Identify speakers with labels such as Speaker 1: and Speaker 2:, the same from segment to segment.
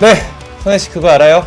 Speaker 1: 네, 선혜 씨 그거 알아요?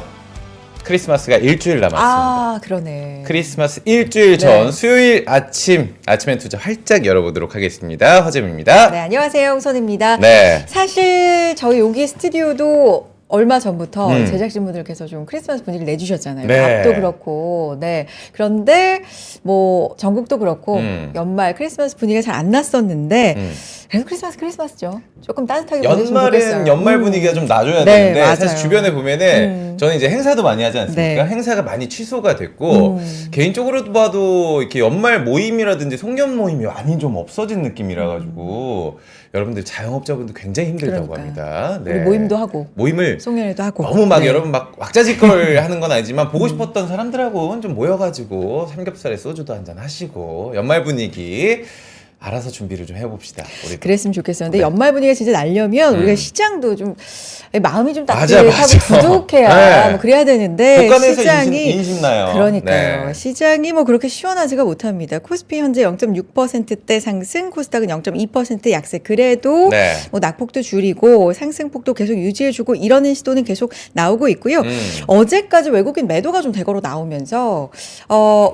Speaker 1: 크리스마스가 일주일 남았습니다.
Speaker 2: 아, 그러네.
Speaker 1: 크리스마스 일주일 전 수요일 아침엔 투자 활짝 열어보도록 하겠습니다. 허재입니다.
Speaker 2: 네, 안녕하세요. 홍선입니다.
Speaker 1: 네.
Speaker 2: 사실 저희 여기 스튜디오도 얼마 전부터 제작진분들께서 좀 크리스마스 분위기를 내주셨잖아요.
Speaker 1: 네.
Speaker 2: 밥도 그렇고, 네. 그런데 뭐 전국도 그렇고 연말 크리스마스 분위기가 잘 안 났었는데 그래도 크리스마스죠. 조금 따뜻하게 보냈으면
Speaker 1: 연말은
Speaker 2: 좋겠어요.
Speaker 1: 연말 분위기가 좀 나줘야
Speaker 2: 네,
Speaker 1: 되는데
Speaker 2: 맞아요.
Speaker 1: 사실 주변에 보면은 저는 이제 행사도 많이 하지 않습니까?
Speaker 2: 네.
Speaker 1: 행사가 많이 취소가 됐고 개인적으로 봐도 이렇게 연말 모임이라든지 송년 모임이 많이 좀 없어진 느낌이라 가지고 여러분들 자영업자분들 굉장히 힘들다고
Speaker 2: 그러니까요.
Speaker 1: 합니다. 네.
Speaker 2: 우리 모임도 하고
Speaker 1: 모임을
Speaker 2: 송년회도 하고
Speaker 1: 너무 막
Speaker 2: 네.
Speaker 1: 여러분 막 왁자지껄 하는 건 아니지만 보고 싶었던 사람들하고 좀 모여가지고 삼겹살에 소주도 한잔 하시고 연말 분위기 알아서 준비를 좀 해봅시다. 우리
Speaker 2: 그랬으면 좋겠었는데
Speaker 1: 네.
Speaker 2: 연말 분위기가 진짜 나려면 우리가 시장도 좀 마음이 좀
Speaker 1: 맞아,
Speaker 2: 따뜻하고
Speaker 1: 맞아.
Speaker 2: 부족해야
Speaker 1: 네.
Speaker 2: 뭐 그래야 되는데
Speaker 1: 국간에서
Speaker 2: 시장이
Speaker 1: 인심 나요.
Speaker 2: 그러니까요.
Speaker 1: 네.
Speaker 2: 시장이 뭐 그렇게 시원하지가 못합니다. 코스피 현재 0.6%대 상승, 코스닥은 0.2% 약세. 그래도
Speaker 1: 네.
Speaker 2: 뭐 낙폭도 줄이고 상승폭도 계속 유지해주고 이러는 시도는 계속 나오고 있고요. 어제까지 외국인 매도가 좀 대거로 나오면서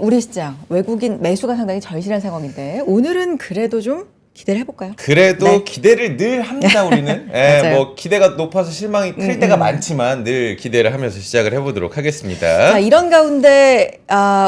Speaker 2: 우리 시장 외국인 매수가 상당히 절실한 상황인데 오늘은 그래도 좀 기대를 해볼까요?
Speaker 1: 그래도
Speaker 2: 네.
Speaker 1: 기대를 늘 합니다, 우리는.
Speaker 2: 맞아요.
Speaker 1: 뭐 기대가 높아서 실망이 클 때가 많지만 늘 기대를 하면서 시작을 해보도록 하겠습니다.
Speaker 2: 자, 이런 가운데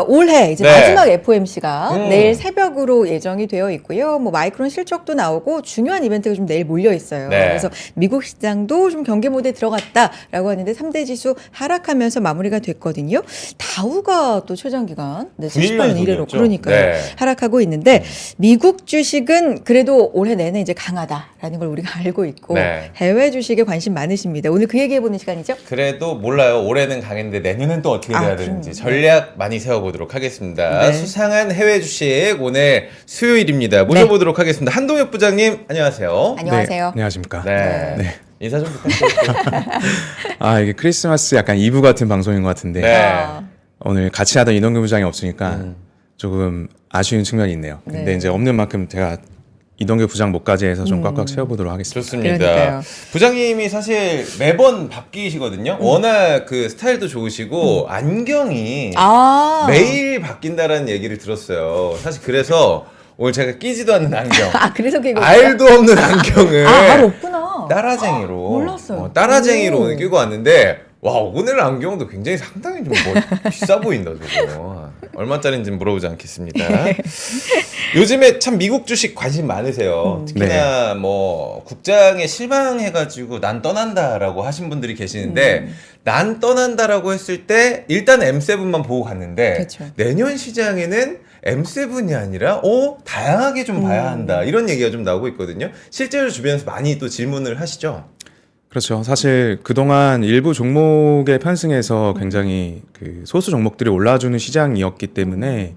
Speaker 2: 올해 이제
Speaker 1: 네.
Speaker 2: 마지막 FOMC가 내일 새벽으로 예정이 되어 있고요. 뭐 마이크론 실적도 나오고 중요한 이벤트가 좀 내일 몰려 있어요.
Speaker 1: 네.
Speaker 2: 그래서 미국 시장도 좀 경계 모드에 들어갔다라고 하는데 3대 지수 하락하면서 마무리가 됐거든요. 다우가 또 최장 기간 78년 이래로 그러니까요.
Speaker 1: 네.
Speaker 2: 하락하고 있는데 미국 주식은 그래도 올해 내내 이제 강하다라는 걸 우리가 알고 있고
Speaker 1: 네.
Speaker 2: 해외 주식에 관심 많으십니다. 오늘 그 얘기해보는 시간이죠?
Speaker 1: 그래도 몰라요. 올해는 강했는데 내년은 또 어떻게 돼야 되는지 전략 많이 세워보도록 하겠습니다.
Speaker 2: 네.
Speaker 1: 수상한 해외 주식 오늘 수요일입니다. 모셔보도록 하겠습니다. 한동혁 부장님 안녕하세요.
Speaker 2: 안녕하세요.
Speaker 3: 네, 안녕하십니까.
Speaker 1: 네.
Speaker 3: 네.
Speaker 1: 인사 좀 부탁드릴게요.
Speaker 3: 아, 이게 크리스마스 약간 2부 같은 방송인 것 같은데
Speaker 1: 네.
Speaker 3: 오늘 같이 하던 이동규 부장이 없으니까 조금 아쉬운 측면이 있네요. 근데
Speaker 2: 네.
Speaker 3: 이제 없는 만큼 제가 이동규 부장 목까지 해서 좀 꽉꽉 채워보도록 하겠습니다.
Speaker 1: 좋습니다.
Speaker 2: 그러니까요.
Speaker 1: 부장님이 사실 매번 바뀌시거든요. 워낙 그 스타일도 좋으시고 안경이 매일 바뀐다라는 얘기를 들었어요. 사실 그래서 오늘 제가 끼지도 않는 안경,
Speaker 2: 그래서 끼고
Speaker 1: 알도 없는 안경을
Speaker 2: 바로 없구나.
Speaker 1: 따라쟁이로
Speaker 2: 몰랐어요.
Speaker 1: 따라쟁이로
Speaker 2: 오.
Speaker 1: 오늘 끼고 왔는데 와 오늘 안경도 굉장히 상당히 좀 비싸 보인다 저거. 얼마짜리인지는 물어보지 않겠습니다. 요즘에 참 미국 주식 관심 많으세요. 특히나 뭐 국장에 실망해가지고 난 떠난다라고 하신 분들이 계시는데 난 떠난다라고 했을 때 일단 M7만 보고 갔는데
Speaker 2: 그렇죠.
Speaker 1: 내년 시장에는 M7이 아니라 다양하게 좀 봐야 한다 이런 얘기가 좀 나오고 있거든요. 실제로 주변에서 많이 또 질문을 하시죠.
Speaker 3: 그렇죠. 사실 그동안 일부 종목의 편승에서 굉장히 그 소수 종목들이 올라주는 시장이었기 때문에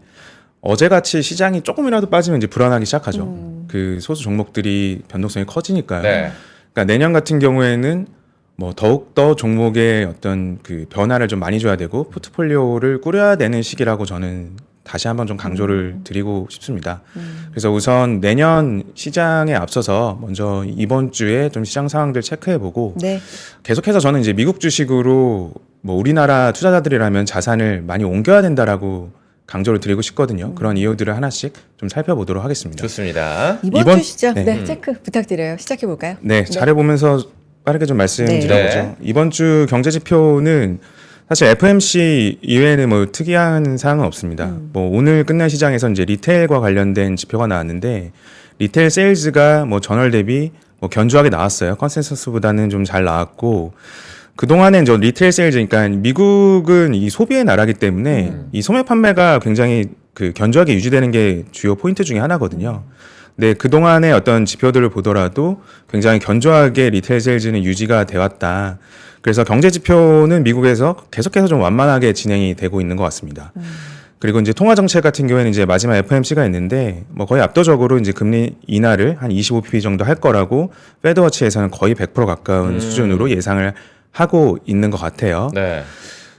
Speaker 3: 어제같이 시장이 조금이라도 빠지면 이제 불안하기 시작하죠. 그 소수 종목들이 변동성이 커지니까요.
Speaker 1: 네.
Speaker 3: 그러니까 내년 같은 경우에는 뭐 더욱더 종목의 어떤 그 변화를 좀 많이 줘야 되고 포트폴리오를 꾸려야 되는 시기라고 저는 다시 한번 좀 강조를 드리고 싶습니다. 그래서 우선 내년 시장에 앞서서 먼저 이번 주에 좀 시장 상황들 체크해보고
Speaker 2: 네.
Speaker 3: 계속해서 저는 이제 미국 주식으로 뭐 우리나라 투자자들이라면 자산을 많이 옮겨야 된다라고 강조를 드리고 싶거든요. 그런 이유들을 하나씩 좀 살펴보도록 하겠습니다.
Speaker 1: 좋습니다.
Speaker 2: 이번 주 시장
Speaker 3: 네.
Speaker 2: 체크 부탁드려요. 시작해 볼까요?
Speaker 3: 네, 잘해보면서 빠르게 좀 말씀드려보죠.
Speaker 1: 네.
Speaker 3: 이번 주 경제 지표는 사실 FMC 이외에는 뭐 특이한 사항은 없습니다. 뭐 오늘 끝난 시장에서 이제 리테일과 관련된 지표가 나왔는데 리테일 세일즈가 뭐 전월 대비 뭐 견조하게 나왔어요. 컨센서스보다는 좀 잘 나왔고 그동안엔 저 리테일 세일즈, 그러니까 미국은 이 소비의 나라기 때문에 이 소매 판매가 굉장히 그 견조하게 유지되는 게 주요 포인트 중에 하나거든요. 근데 그동안의 어떤 지표들을 보더라도 굉장히 견조하게 리테일 세일즈는 유지가 되었다. 그래서 경제 지표는 미국에서 계속해서 좀 완만하게 진행이 되고 있는 것 같습니다. 그리고 이제 통화 정책 같은 경우에는 이제 마지막 FOMC가 있는데 뭐 거의 압도적으로 이제 금리 인하를 한 25pp 정도 할 거라고 페드워치에서는 거의 100% 가까운 수준으로 예상을 하고 있는 것 같아요.
Speaker 1: 네.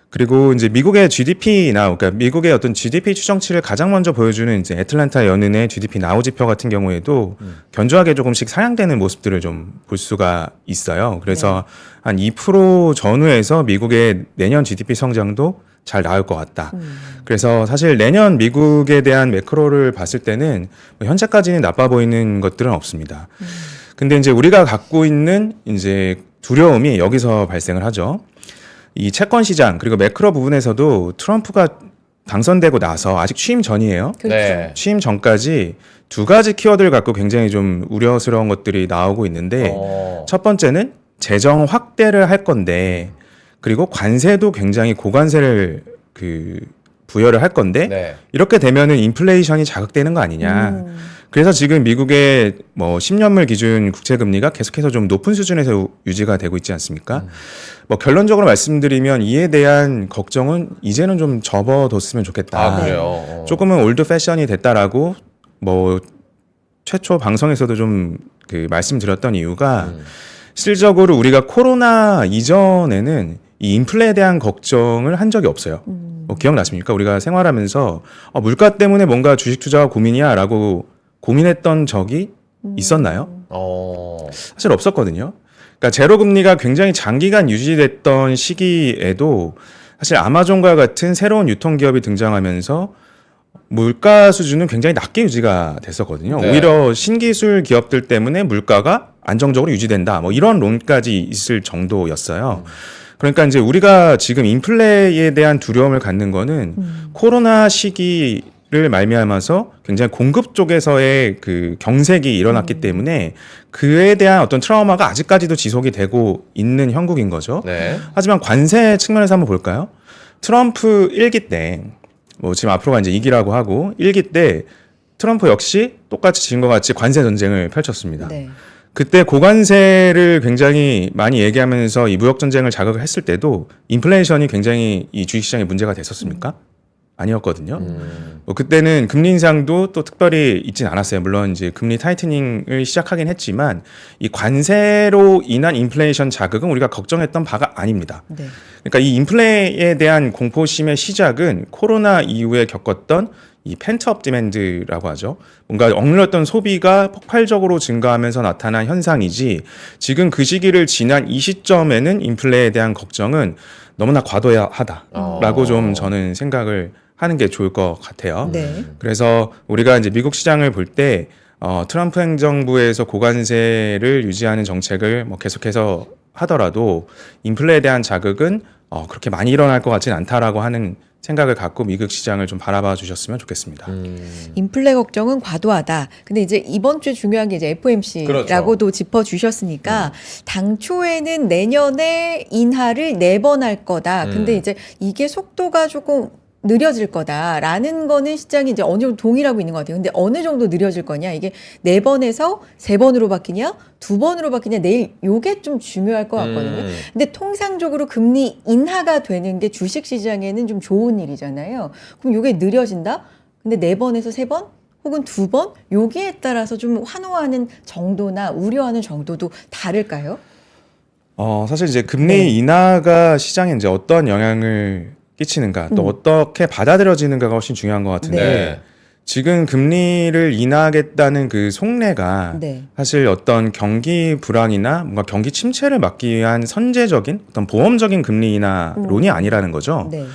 Speaker 3: 그리고 이제 미국의 GDP나 그러니까 미국의 어떤 GDP 추정치를 가장 먼저 보여주는 이제 애틀랜타 연은의 GDP 나우 지표 같은 경우에도 견조하게 조금씩 상향되는 모습들을 좀 볼 수가 있어요. 그래서 한 2% 전후에서 미국의 내년 GDP 성장도 잘 나올 것 같다. 그래서 사실 내년 미국에 대한 매크로를 봤을 때는 뭐 현재까지는 나빠 보이는 것들은 없습니다. 근데 이제 우리가 갖고 있는 이제 두려움이 여기서 발생을 하죠. 이 채권 시장 그리고 매크로 부분에서도 트럼프가 당선되고 나서 아직 취임 전이에요.
Speaker 2: 그렇죠.
Speaker 1: 네.
Speaker 3: 취임 전까지 두 가지 키워드를 갖고 굉장히 좀 우려스러운 것들이 나오고 있는데 첫 번째는 재정 확대를 할 건데 그리고 관세도 굉장히 고관세를 부여를 할 건데
Speaker 1: 네.
Speaker 3: 이렇게 되면은 인플레이션이 자극되는 거 아니냐. 그래서 지금 미국의 뭐 10년물 기준 국채 금리가 계속해서 좀 높은 수준에서 유지가 되고 있지 않습니까? 뭐 결론적으로 말씀드리면 이에 대한 걱정은 이제는 좀 접어뒀으면 좋겠다.
Speaker 1: 아, 그래요.
Speaker 3: 조금은 올드 패션이 됐다라고 뭐 최초 방송에서도 좀 말씀드렸던 이유가 실질적으로 우리가 코로나 이전에는 이 인플레에 대한 걱정을 한 적이 없어요. 뭐 기억나십니까? 우리가 생활하면서 물가 때문에 뭔가 주식 투자가 고민이야라고 고민했던 적이 있었나요? 사실 없었거든요. 그러니까 제로 금리가 굉장히 장기간 유지됐던 시기에도 사실 아마존과 같은 새로운 유통기업이 등장하면서 물가 수준은 굉장히 낮게 유지가 됐었거든요.
Speaker 1: 네.
Speaker 3: 오히려 신기술 기업들 때문에 물가가 안정적으로 유지된다. 뭐 이런 론까지 있을 정도였어요. 그러니까 이제 우리가 지금 인플레에 대한 두려움을 갖는 거는 코로나 시기를 말미암아서 굉장히 공급 쪽에서의 경색이 일어났기 때문에 그에 대한 어떤 트라우마가 아직까지도 지속이 되고 있는 형국인 거죠.
Speaker 1: 네.
Speaker 3: 하지만 관세 측면에서 한번 볼까요? 트럼프 1기 때, 뭐 지금 앞으로가 이제 2기라고 하고 1기 때 트럼프 역시 똑같이 지금과 같이 관세 전쟁을 펼쳤습니다.
Speaker 2: 네.
Speaker 3: 그때 고관세를 굉장히 많이 얘기하면서 이 무역 전쟁을 자극을 했을 때도 인플레이션이 굉장히 이 주식시장에 문제가 됐었습니까? 아니었거든요. 뭐 그때는 금리 인상도 또 특별히 있진 않았어요. 물론 이제 금리 타이트닝을 시작하긴 했지만 이 관세로 인한 인플레이션 자극은 우리가 걱정했던 바가 아닙니다.
Speaker 2: 네.
Speaker 3: 그러니까 이 인플레에 대한 공포심의 시작은 코로나 이후에 겪었던 이 펜트업 디맨드라고 하죠. 뭔가 억눌렸던 소비가 폭발적으로 증가하면서 나타난 현상이지 지금 그 시기를 지난 이 시점에는 인플레에 대한 걱정은 너무나 과도하다라고 좀 저는 생각을 하는 게 좋을 것 같아요.
Speaker 2: 네.
Speaker 3: 그래서 우리가 이제 미국 시장을 볼 때 트럼프 행정부에서 고관세를 유지하는 정책을 뭐 계속해서 하더라도 인플레에 대한 자극은 그렇게 많이 일어날 것 같지는 않다라고 하는 생각을 갖고 미국 시장을 좀 바라봐 주셨으면 좋겠습니다.
Speaker 2: 인플레 걱정은 과도하다. 근데 이제 이번 주에 중요한 게 이제 FOMC라고도
Speaker 1: 그렇죠.
Speaker 2: 짚어 주셨으니까 당초에는 내년에 인하를 4번 할 거다. 근데 이제 이게 속도가 조금 느려질 거다라는 거는 시장이 이제 어느 정도 동의하고 있는 것 같아요. 근데 어느 정도 느려질 거냐? 이게 4번에서 3번으로 바뀌냐? 2번으로 바뀌냐? 내일 요게 좀 중요할 것 같거든요. 근데 통상적으로 금리 인하가 되는 게 주식 시장에는 좀 좋은 일이잖아요. 그럼 요게 느려진다? 근데 4번에서 3번? 혹은 2번? 여기에 따라서 좀 환호하는 정도나 우려하는 정도도 다를까요?
Speaker 3: 사실 이제 금리 인하가 시장에 이제 어떤 영향을 끼치는가 또 어떻게 받아들여지는가가 훨씬 중요한 것 같은데
Speaker 1: 네.
Speaker 3: 지금 금리를 인하하겠다는 그 속내가
Speaker 2: 네.
Speaker 3: 사실 어떤 경기 불황이나 뭔가 경기 침체를 막기 위한 선제적인 어떤 보험적인 금리 인하론이 아니라는 거죠.
Speaker 2: 네.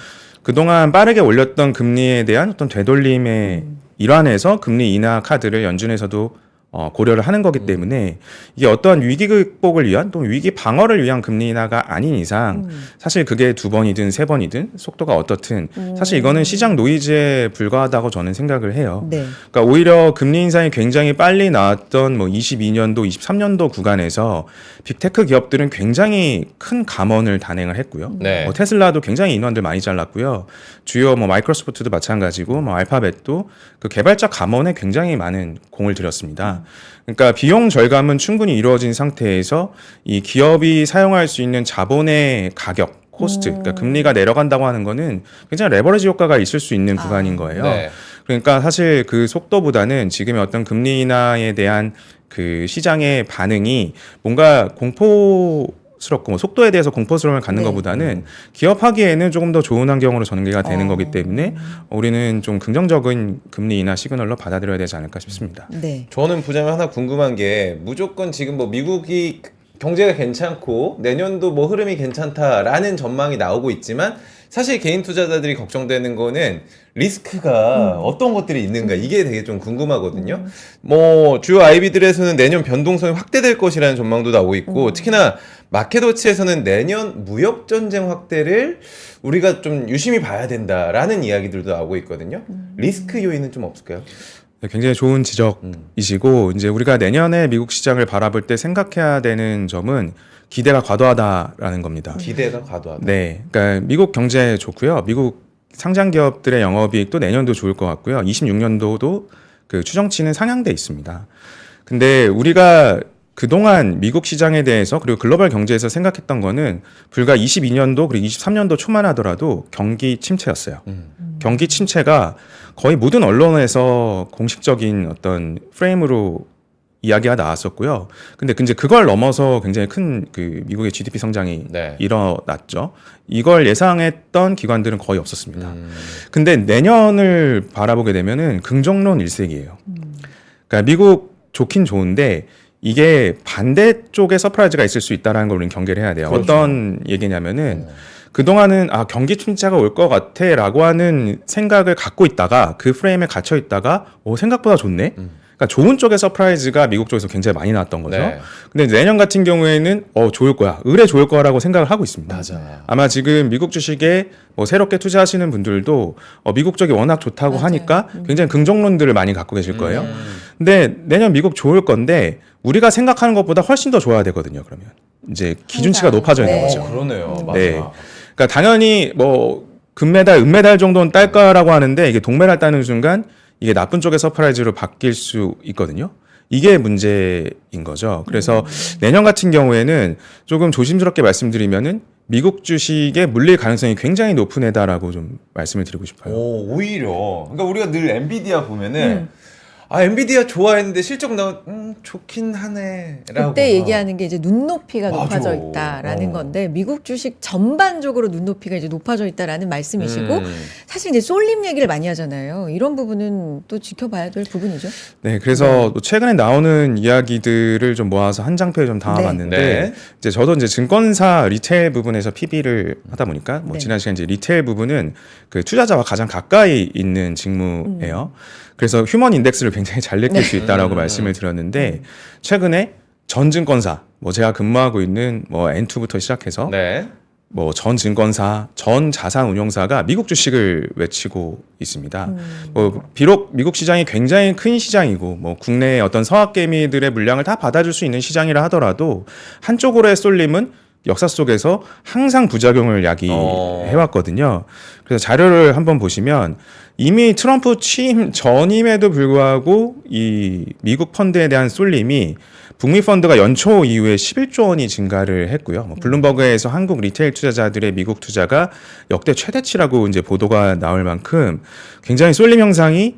Speaker 3: 그동안 빠르게 올렸던 금리에 대한 어떤 되돌림의 일환에서 금리 인하 카드를 연준에서도 고려를 하는 거기 때문에 이게 어떠한 위기 극복을 위한 또는 위기 방어를 위한 금리 인하가 아닌 이상 사실 그게 2번이든 3번이든 속도가 어떻든 사실 이거는 시장 노이즈에 불과하다고 저는 생각을 해요.
Speaker 2: 네.
Speaker 3: 그러니까 오히려 금리 인상이 굉장히 빨리 나왔던 뭐 22년도, 23년도 구간에서 빅테크 기업들은 굉장히 큰 감원을 단행을 했고요.
Speaker 1: 네.
Speaker 3: 테슬라도 굉장히 인원들 많이 잘랐고요. 주요 뭐 마이크로소프트도 마찬가지고 뭐 알파벳도 그 개발자 감원에 굉장히 많은 공을 들였습니다. 그러니까 비용 절감은 충분히 이루어진 상태에서 이 기업이 사용할 수 있는 자본의 가격, 코스트, 그러니까 금리가 내려간다고 하는 거는 굉장히 레버리지 효과가 있을 수 있는 구간인 거예요.
Speaker 1: 네.
Speaker 3: 그러니까 사실 그 속도보다는 지금의 어떤 금리 인하에 대한 그 시장의 반응이 뭔가 공포 공포스럽고 뭐 속도에 대해서 공포스러움을 갖는
Speaker 2: 네.
Speaker 3: 것보다는 기업하기에는 조금 더 좋은 환경으로 전개가 되는 거기 때문에 우리는 좀 긍정적인 금리 인하 시그널로 받아들여야 되지 않을까 싶습니다.
Speaker 2: 네.
Speaker 1: 저는 부장님 하나 궁금한 게 무조건 지금 뭐 미국이 경제가 괜찮고 내년도 뭐 흐름이 괜찮다라는 전망이 나오고 있지만 사실 개인 투자자들이 걱정되는 거는 리스크가 어떤 것들이 있는가 이게 되게 좀 궁금하거든요. 뭐 주요 IB들에서는 내년 변동성이 확대될 것이라는 전망도 나오고 있고 특히나 마켓워치에서는 내년 무역 전쟁 확대를 우리가 좀 유심히 봐야 된다라는 이야기들도 나오고 있거든요. 리스크 요인은 좀 없을까요?
Speaker 3: 네, 굉장히 좋은 지적이시고 이제 우리가 내년에 미국 시장을 바라볼 때 생각해야 되는 점은 기대가 과도하다라는 겁니다.
Speaker 1: 기대가 과도하다.
Speaker 3: 네, 그러니까 미국 경제 좋고요. 미국 상장 기업들의 영업이익도 내년도 좋을 것 같고요. 26년도도 그 추정치는 상향돼 있습니다. 근데 우리가 그동안 미국 시장에 대해서 그리고 글로벌 경제에서 생각했던 거는 불과 22년도 그리고 23년도 초만 하더라도 경기 침체였어요. 경기 침체가 거의 모든 언론에서 공식적인 어떤 프레임으로 이야기가 나왔었고요. 근데 이제 그걸 넘어서 굉장히 큰 그 미국의 GDP 성장이
Speaker 1: 네.
Speaker 3: 일어났죠. 이걸 예상했던 기관들은 거의 없었습니다. 근데 내년을 바라보게 되면은 긍정론 일색이에요. 그러니까 미국 좋긴 좋은데 이게 반대쪽에 서프라이즈가 있을 수 있다는 걸 우리는 경계를 해야 돼요.
Speaker 1: 그렇죠.
Speaker 3: 어떤 얘기냐면은 그동안은 경기 침체가 올 것 같아 라고 하는 생각을 갖고 있다가 그 프레임에 갇혀 있다가 생각보다 좋네? 그러니까 좋은 쪽의 서프라이즈가 미국 쪽에서 굉장히 많이 나왔던 거죠.
Speaker 1: 네.
Speaker 3: 근데 내년 같은 경우에는 좋을 거야. 의뢰 좋을 거라고 생각을 하고 있습니다.
Speaker 1: 맞아.
Speaker 3: 아마 지금 미국 주식에 뭐 새롭게 투자하시는 분들도 미국 쪽이 워낙 좋다고
Speaker 2: 맞아요.
Speaker 3: 하니까 굉장히 긍정론들을 많이 갖고 계실 거예요. 근데 내년 미국 좋을 건데 우리가 생각하는 것보다 훨씬 더 좋아야 되거든요. 그러면 이제 기준치가
Speaker 2: 항상.
Speaker 3: 높아져 있는
Speaker 2: 네.
Speaker 3: 거죠.
Speaker 1: 그러네요. 맞아.
Speaker 3: 네. 그러니까 당연히 뭐 금메달, 은메달 정도는 딸 거라고 하는데 이게 동메달 따는 순간 이게 나쁜 쪽의 서프라이즈로 바뀔 수 있거든요. 이게 문제인 거죠. 그래서 내년 같은 경우에는 조금 조심스럽게 말씀드리면은 미국 주식의 물릴 가능성이 굉장히 높은 해다라고 좀 말씀을 드리고 싶어요.
Speaker 1: 오히려. 그러니까 우리가 늘 엔비디아 보면은 엔비디아 좋아했는데 실적 나온 좋긴 하네라고.
Speaker 2: 그때 얘기하는 게 이제 눈높이가
Speaker 1: 맞아.
Speaker 2: 높아져 있다라는 건데 미국 주식 전반적으로 눈높이가 이제 높아져 있다라는 말씀이시고 사실 이제 쏠림 얘기를 많이 하잖아요. 이런 부분은 또 지켜봐야 될 부분이죠.
Speaker 3: 네, 그래서 또 최근에 나오는 이야기들을 좀 모아서 한 장표에 좀 담아봤는데
Speaker 1: 네.
Speaker 3: 이제 저도 이제 증권사 리테일 부분에서 PB를 하다 보니까 뭐
Speaker 2: 네.
Speaker 3: 지난 시간 이제 리테일 부분은 그 투자자와 가장 가까이 있는 직무예요. 그래서 휴먼 인덱스를 굉장히 잘 느낄 수 있다라고 말씀을 드렸는데 최근에 전 증권사 뭐 제가 근무하고 있는 뭐 N2부터 시작해서
Speaker 1: 네.
Speaker 3: 뭐 전 증권사, 전 자산 운용사가 미국 주식을 외치고 있습니다. 뭐 비록 미국 시장이 굉장히 큰 시장이고 뭐 국내의 어떤 서학개미들의 물량을 다 받아줄 수 있는 시장이라 하더라도 한쪽으로의 쏠림은 역사 속에서 항상 부작용을 야기해왔거든요. 그래서 자료를 한번 보시면 이미 트럼프 취임 전임에도 불구하고 이 미국 펀드에 대한 쏠림이 북미 펀드가 연초 이후에 11조 원이 증가를 했고요. 뭐 블룸버그에서 한국 리테일 투자자들의 미국 투자가 역대 최대치라고 이제 보도가 나올 만큼 굉장히 쏠림 현상이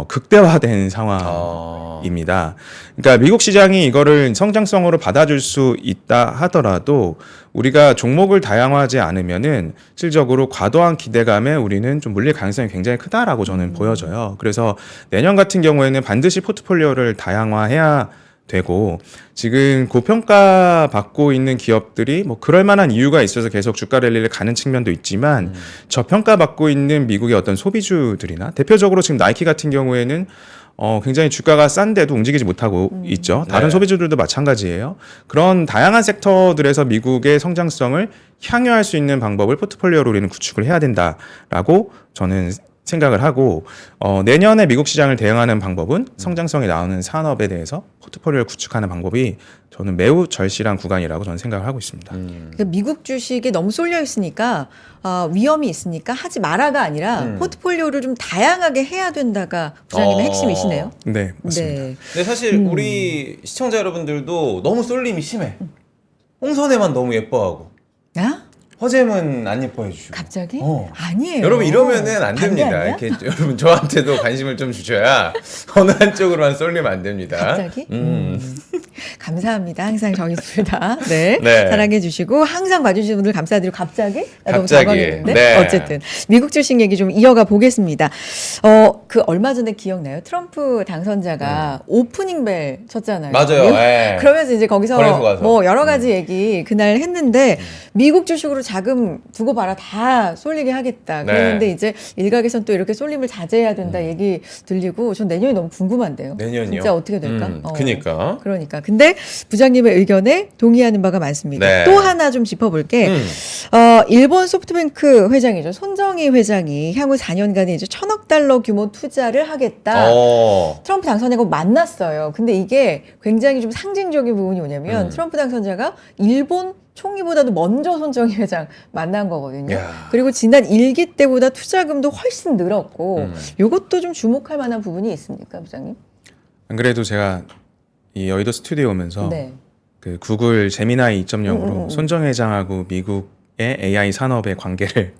Speaker 3: 극대화된 상황입니다. 그러니까 미국 시장이 이거를 성장성으로 받아줄 수 있다 하더라도 우리가 종목을 다양화하지 않으면은 실질적으로 과도한 기대감에 우리는 좀 물릴 가능성이 굉장히 크다라고 저는 보여져요. 그래서 내년 같은 경우에는 반드시 포트폴리오를 다양화해야 되고 지금 고평가 받고 있는 기업들이 뭐 그럴 만한 이유가 있어서 계속 주가 랠리를 가는 측면도 있지만 저평가 받고 있는 미국의 어떤 소비주들이나 대표적으로 지금 나이키 같은 경우에는 굉장히 주가가 싼데도 움직이지 못하고 있죠. 다른
Speaker 1: 네.
Speaker 3: 소비주들도 마찬가지예요. 그런 다양한 섹터들에서 미국의 성장성을 향유할 수 있는 방법을 포트폴리오로 우리는 구축을 해야 된다라고 저는 생각을 하고 내년에 미국 시장을 대응하는 방법은 성장성이 나오는 산업에 대해서 포트폴리오를 구축하는 방법이 저는 매우 절실한 구간이라고 저는 생각을 하고 있습니다.
Speaker 2: 그러니까 미국 주식에 너무 쏠려 있으니까 위험이 있으니까 하지 마라가 아니라 포트폴리오를 좀 다양하게 해야 된다가 부장님의 핵심이시네요.
Speaker 3: 네, 맞습니다.
Speaker 2: 네.
Speaker 1: 근데 사실 우리 시청자 여러분들도 너무 쏠림이 심해. 홍선혜만 너무 예뻐하고
Speaker 2: 아?
Speaker 1: 허잼은 안 예뻐해 주시고.
Speaker 2: 갑자기?
Speaker 1: 어.
Speaker 2: 아니에요.
Speaker 1: 여러분 이러면은 안
Speaker 2: 반대
Speaker 1: 됩니다.
Speaker 2: 아니야?
Speaker 1: 이렇게 여러분 저한테도 관심을 좀 주셔야 어느 한쪽으로만 쏠리면 안 됩니다.
Speaker 2: 갑자기? 감사합니다. 항상 저희 둘 다 네,
Speaker 1: 네.
Speaker 2: 사랑해 주시고 항상 봐주시는 분들 감사드리고 갑자기 나 너무
Speaker 1: 갑자기.
Speaker 2: 당황했는데
Speaker 1: 네.
Speaker 2: 어쨌든 미국 주식 얘기 좀 이어가 보겠습니다. 그 얼마 전에 기억나요? 트럼프 당선자가 오프닝 벨 쳤잖아요.
Speaker 1: 맞아요.
Speaker 2: 미국-
Speaker 1: 예.
Speaker 2: 그러면서 이제 거기서
Speaker 1: 거래소 가서.
Speaker 2: 뭐 여러 가지 얘기 그날 했는데 미국 주식으로 자금 두고 봐라 다 쏠리게 하겠다.
Speaker 1: 네.
Speaker 2: 그랬는데 이제 일각에선 또 이렇게 쏠림을 자제해야 된다 얘기 들리고 전 내년이 너무 궁금한데요.
Speaker 1: 내년이요?
Speaker 2: 진짜 어떻게 될까?
Speaker 1: 그니까.
Speaker 2: 그러니까. 근데 부장님의 의견에 동의하는 바가 많습니다.
Speaker 1: 네.
Speaker 2: 또 하나 좀 짚어볼게. 일본 소프트뱅크 회장이죠. 손정희 회장이 향후 4년간에 이제 1,000억 달러 규모 투자를 하겠다. 트럼프 당선인하고 만났어요. 근데 이게 굉장히 좀 상징적인 부분이 뭐냐면 트럼프 당선자가 일본 총리보다도 먼저 손정희 회장 만난 거거든요.
Speaker 1: 야.
Speaker 2: 그리고 지난 1기 때보다 투자금도 훨씬 늘었고 이것도 좀 주목할 만한 부분이 있습니까, 부장님?
Speaker 3: 안 그래도 제가 이 여의도 스튜디오 오면서
Speaker 2: 네.
Speaker 3: 그 구글 제미나이 2.0으로 손정 회장하고 미국의 AI 산업의 관계를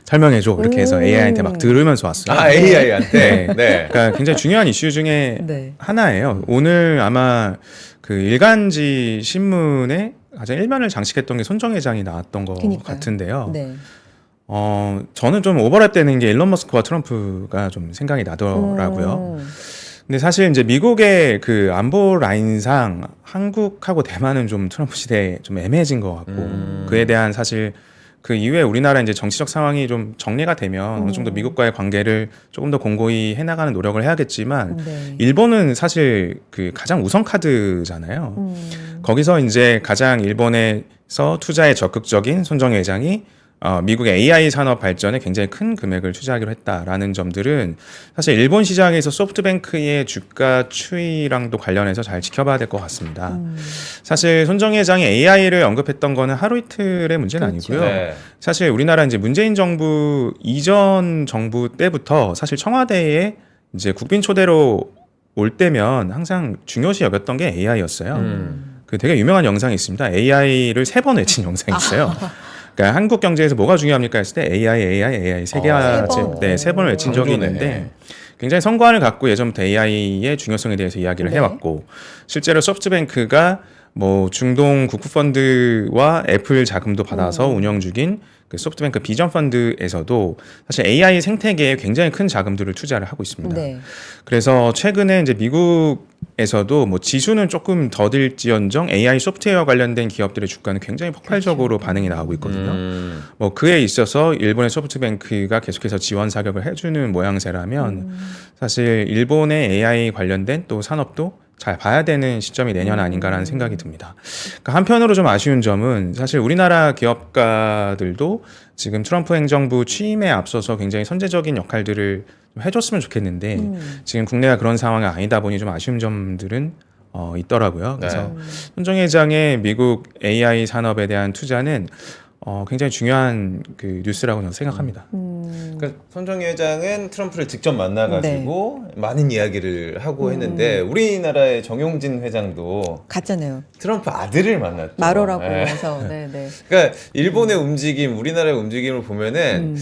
Speaker 3: 설명해줘 이렇게 해서 AI한테 막 들으면서 왔어요.
Speaker 1: 아, AI한테. 네.
Speaker 3: 그러니까 굉장히 중요한 이슈 중에
Speaker 2: 네.
Speaker 3: 하나예요. 오늘 아마 그 일간지 신문에 가장 일면을 장식했던 게 손정 회장이 나왔던 것
Speaker 2: 그러니까요.
Speaker 3: 같은데요.
Speaker 2: 네.
Speaker 3: 저는 좀 오버랩되는 게 일론 머스크와 트럼프가 좀 생각이 나더라고요. 근데 사실 이제 미국의 그 안보 라인상 한국하고 대만은 좀 트럼프 시대에 좀 애매해진 것 같고 그에 대한 사실 그 이후에 우리나라 이제 정치적 상황이 좀 정리가 되면 어느 정도 미국과의 관계를 조금 더 공고히 해나가는 노력을 해야겠지만
Speaker 2: 네.
Speaker 3: 일본은 사실 그 가장 우선 카드잖아요. 거기서 이제 가장 일본에서 투자에 적극적인 손정희 회장이 미국의 AI 산업 발전에 굉장히 큰 금액을 투자하기로 했다라는 점들은 사실 일본 시장에서 소프트뱅크의 주가 추이랑도 관련해서 잘 지켜봐야 될 것 같습니다. 사실 손정희 회장이 AI를 언급했던 거는 하루 이틀의 문제는
Speaker 2: 그렇죠.
Speaker 3: 아니고요.
Speaker 1: 네.
Speaker 3: 사실 우리나라 이제 문재인 정부 이전 정부 때부터 사실 청와대에 이제 국빈 초대로 올 때면 항상 중요시 여겼던 게 AI였어요. 그 되게 유명한 영상이 있습니다. AI를 3번 외친 영상이 있어요. 그러니까 한국 경제에서 뭐가 중요합니까 했을 때 AI 세 개가
Speaker 2: 세 번.
Speaker 3: 네, 3번을 외친 적이
Speaker 1: 강조네.
Speaker 3: 있는데 굉장히 성과를 갖고 예전부터 AI의 중요성에 대해서 이야기를
Speaker 2: 네.
Speaker 3: 해왔고 실제로 소프트뱅크가 뭐 중동 국부펀드와 애플 자금도 받아서 운영 중인 그 소프트뱅크 비전 펀드에서도 사실 AI 생태계에 굉장히 큰 자금들을 투자를 하고 있습니다.
Speaker 2: 네.
Speaker 3: 그래서 최근에 이제 미국에서도 뭐 지수는 조금 더딜지언정 AI 소프트웨어 관련된 기업들의 주가는 굉장히 폭발적으로 반응이 나오고 있거든요. 뭐 그에 있어서 일본의 소프트뱅크가 계속해서 지원 사격을 해주는 모양새라면 사실 일본의 AI 관련된 또 산업도 잘 봐야 되는 시점이 내년 아닌가라는 생각이 듭니다. 그러니까 한편으로 좀 아쉬운 점은 사실 우리나라 기업가들도 지금 트럼프 행정부 취임에 앞서서 굉장히 선제적인 역할들을 좀 해줬으면 좋겠는데 지금 국내가 그런 상황이 아니다 보니 좀 아쉬운 점들은 있더라고요. 그래서 손정희 회장의 미국 AI 산업에 대한 투자는 굉장히 중요한 그 뉴스라고 저는 생각합니다.
Speaker 1: 그러니까 손정희 회장은 트럼프를 직접 만나가지고 많은 이야기를 하고 했는데 우리나라의 정용진 회장도
Speaker 2: 갔잖아요.
Speaker 1: 트럼프 아들을 만났죠.
Speaker 2: 마로라고
Speaker 1: 네.
Speaker 2: 해서 네.
Speaker 1: 그러니까 일본의 움직임, 우리나라의 움직임을 보면은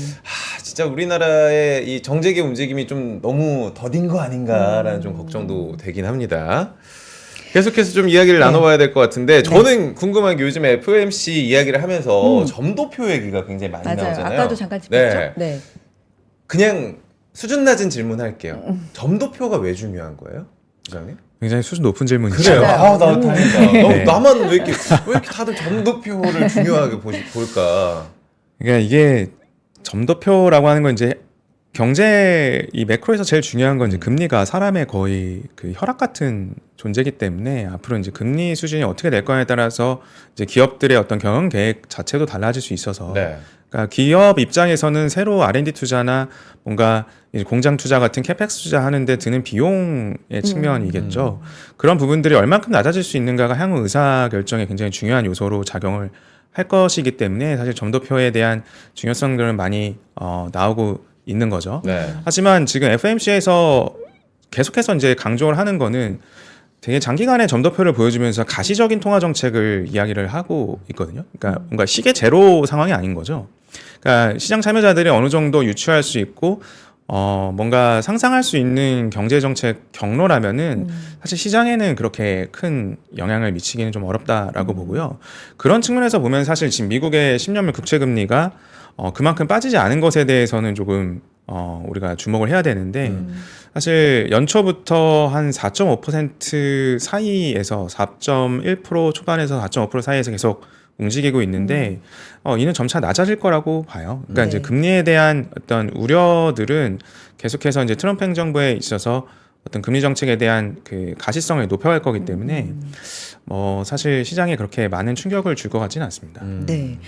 Speaker 1: 진짜 우리나라의 이 정책의 움직임이 좀 너무 더딘 거 아닌가라는 좀 걱정도 되긴 합니다. 계속해서 좀 이야기를 나눠봐야 될 것 같은데 저는 궁금한 게 요즘 FOMC 이야기를 하면서 점도표 얘기가 굉장히 많이
Speaker 2: 맞아요.
Speaker 1: 나오잖아요.
Speaker 2: 아까도 잠깐 짚었죠. 네.
Speaker 1: 그냥 수준 낮은 질문할게요. 점도표가 왜 중요한 거예요, 부장님?
Speaker 3: 굉장히 수준 높은 질문이죠.
Speaker 1: 그래요.
Speaker 2: 맞아요.
Speaker 1: 나 다행이다.
Speaker 3: 네.
Speaker 1: 나만 왜 이렇게 다들 점도표를 중요하게 볼까?
Speaker 3: 그러니까 이게 점도표라고 하는 건 이제 경제 이 매크로에서 제일 중요한 건 이제 금리가 사람의 거의 그 혈압 같은 존재이기 때문에 앞으로 이제 금리 수준이 어떻게 될 거냐에 따라서 이제 기업들의 어떤 경영 계획 자체도 달라질 수 있어서
Speaker 1: 네.
Speaker 3: 그러니까 기업 입장에서는 새로 R&D 투자나 뭔가 이제 공장 투자 같은 캐펙스 투자하는데 드는 비용의 측면이겠죠. 그런 부분들이 얼만큼 낮아질 수 있는가가 향후 의사 결정에 굉장히 중요한 요소로 작용을 할 것이기 때문에 사실 점도표에 대한 중요성들은 많이 나오고 있는 거죠.
Speaker 1: 네.
Speaker 3: 하지만 지금 FOMC에서 계속해서 이제 강조를 하는 거는 되게 장기간의 점도표를 보여주면서 가시적인 통화 정책을 이야기를 하고 있거든요. 그러니까 뭔가 시계 제로 상황이 아닌 거죠. 그러니까 시장 참여자들이 어느 정도 유추할 수 있고 뭔가 상상할 수 있는 경제 정책 경로라면은 사실 시장에는 그렇게 큰 영향을 미치기는 좀 어렵다라고 보고요. 그런 측면에서 보면 사실 지금 미국의 10년물 국채 금리가 그만큼 빠지지 않은 것에 대해서는 조금 우리가 주목을 해야 되는데 사실 연초부터 한 4.5% 사이에서 4.1% 초반에서 4.5% 사이에서 계속 움직이고 있는데 이는 점차 낮아질 거라고 봐요. 그러니까
Speaker 2: 네.
Speaker 3: 이제 금리에 대한 어떤 우려들은 계속해서 이제 트럼프 행정부에 있어서 어떤 금리 정책에 대한 그 가시성을 높여갈 거기 때문에 사실 시장에 그렇게 많은 충격을 줄 것 같지는 않습니다.
Speaker 2: 네.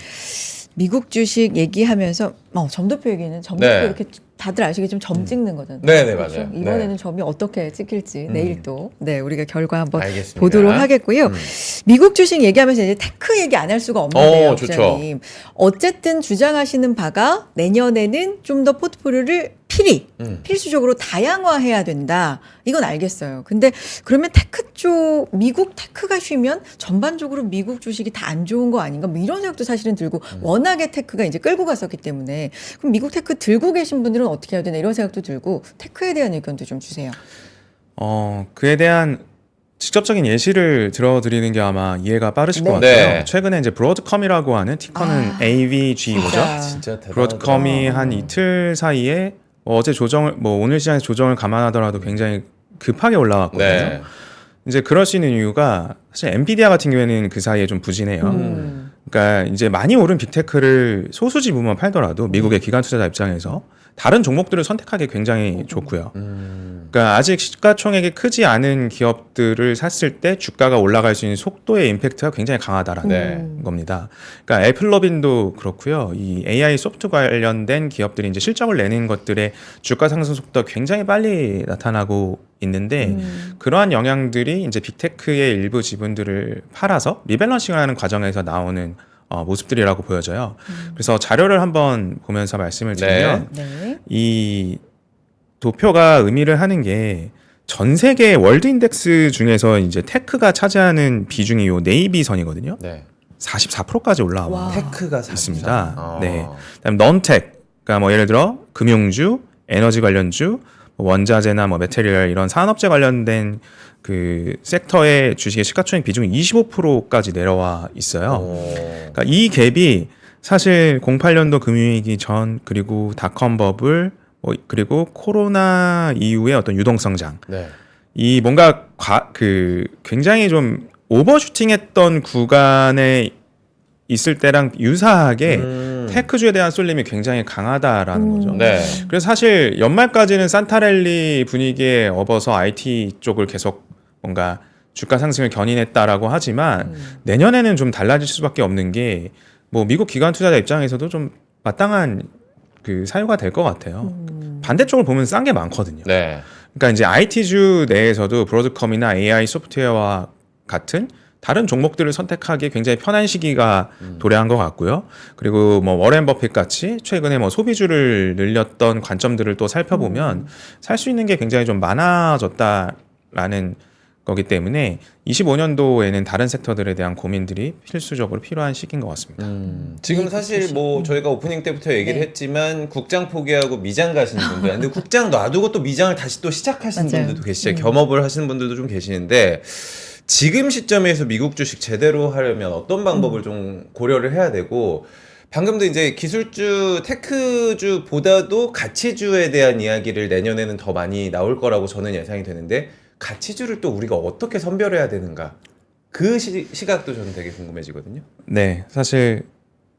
Speaker 2: 미국 주식 얘기하면서 점도표 얘기는 점도표
Speaker 1: 네.
Speaker 2: 이렇게 다들 아시겠지만 점 찍는 거잖아요.
Speaker 1: 네,
Speaker 2: 그렇죠?
Speaker 1: 맞아요.
Speaker 2: 이번에는
Speaker 1: 네.
Speaker 2: 점이 어떻게 찍힐지 내일 또 우리가 결과 한번
Speaker 1: 알겠습니다.
Speaker 2: 보도록 하겠고요. 미국 주식 얘기하면서 이제 테크 얘기 안 할 수가 없는데요,
Speaker 1: 좋죠.
Speaker 2: 부장님. 어쨌든 주장하시는 바가 내년에는 좀 더 포트폴리오를 필수적으로 다양화해야 된다. 이건 알겠어요. 근데 그러면 테크 쪽 미국 테크가 쉬면 전반적으로 미국 주식이 다 안 좋은 거 아닌가? 뭐 이런 생각도 사실은 들고 워낙에 테크가 이제 끌고 갔었기 때문에 그럼 미국 테크 들고 계신 분들은 어떻게 해야 되나 이런 생각도 들고 테크에 대한 의견도 좀 주세요.
Speaker 3: 그에 대한 직접적인 예시를 들어드리는 게 아마 이해가 빠르실 것
Speaker 1: 네.
Speaker 3: 같아요. 최근에 이제 브로드컴이라고 하는 티커는 AVGO죠.
Speaker 2: 진짜.
Speaker 1: 진짜 대단하다.
Speaker 3: 브로드컴이 한 이틀 사이에 어제 조정을 오늘 시장에서 조정을 감안하더라도 굉장히 급하게 올라왔거든요.
Speaker 1: 네.
Speaker 3: 이제 그럴 수 있는 이유가 사실 엔비디아 같은 경우에는 그 사이에 좀 부진해요. 그러니까 이제 많이 오른 빅테크를 소수 지분만 팔더라도 미국의 기관 투자자 입장에서 다른 종목들을 선택하기 굉장히 좋고요. 그러니까 아직 시가총액이 크지 않은 기업들을 샀을 때 주가가 올라갈 수 있는 속도의 임팩트가 굉장히 강하다라는
Speaker 1: 네.
Speaker 3: 겁니다. 그러니까 애플러빈도 그렇고요. 이 AI 소프트 관련된 기업들이 이제 실적을 내는 것들의 주가 상승 속도가 굉장히 빨리 나타나고 있는데 그러한 영향들이 이제 빅테크의 일부 지분들을 팔아서 리밸런싱하는 과정에서 나오는 모습들이라고 보여져요. 그래서 자료를 한번 보면서 말씀을 드리면
Speaker 2: 네.
Speaker 3: 이 도표가 의미를 하는 게 전 세계 월드 인덱스 중에서 이제 테크가 차지하는 비중이 요 네이비 선이거든요.
Speaker 1: 네.
Speaker 3: 44%까지 올라와
Speaker 2: 와.
Speaker 1: 테크가
Speaker 3: 있습니다. 네. 그다음 넌텍, 그러니까 뭐 예를 들어 금융주, 에너지 관련주, 뭐 원자재나 뭐 메테리얼 이런 산업재 관련된 그 섹터의 주식의 시가총액 비중이 25%까지 내려와 있어요. 그러니까 이 갭이 사실 08년도 금융위기 전 그리고 닷컴 버블 그리고 코로나 이후의 어떤 유동성장
Speaker 1: 네.
Speaker 3: 이 뭔가 굉장히 좀 오버슈팅했던 구간에 있을 때랑 유사하게 테크주에 대한 쏠림이 굉장히 강하다라는 거죠.
Speaker 1: 네.
Speaker 3: 그래서 사실 연말까지는 산타랠리 분위기에 업어서 IT 쪽을 계속 뭔가 주가 상승을 견인했다라고 하지만 내년에는 좀 달라질 수밖에 없는 게 뭐 미국 기관 투자자 입장에서도 좀 마땅한 그 사유가 될 것 같아요. 반대쪽을 보면 싼 게 많거든요.
Speaker 1: 네.
Speaker 3: 그러니까 이제 IT주 내에서도 브로드컴이나 AI 소프트웨어와 같은 다른 종목들을 선택하기 굉장히 편한 시기가 도래한 것 같고요. 그리고 뭐 워렌 버핏 같이 최근에 뭐 소비주를 늘렸던 관점들을 또 살펴보면 살 수 있는 게 굉장히 좀 많아졌다라는 거기 때문에 25년도에는 다른 섹터들에 대한 고민들이 필수적으로 필요한 시기인 것 같습니다.
Speaker 1: 지금 사실 뭐 저희가 오프닝 때부터 얘기를
Speaker 2: 네.
Speaker 1: 했지만 국장 포기하고 미장 가시는 분들, 근데 국장 놔두고 또 미장을 다시 또 시작하시는
Speaker 2: 맞아요.
Speaker 1: 분들도 계시죠. 겸업을 하시는 분들도 좀 계시는데 지금 시점에서 미국 주식 제대로 하려면 어떤 방법을 좀 고려를 해야 되고, 방금도 이제 기술주, 테크주보다도 가치주에 대한 이야기를 내년에는 더 많이 나올 거라고 저는 예상이 되는데, 가치주를 또 우리가 어떻게 선별해야 되는가, 그 시각도 저는 되게 궁금해지거든요.
Speaker 3: 네, 사실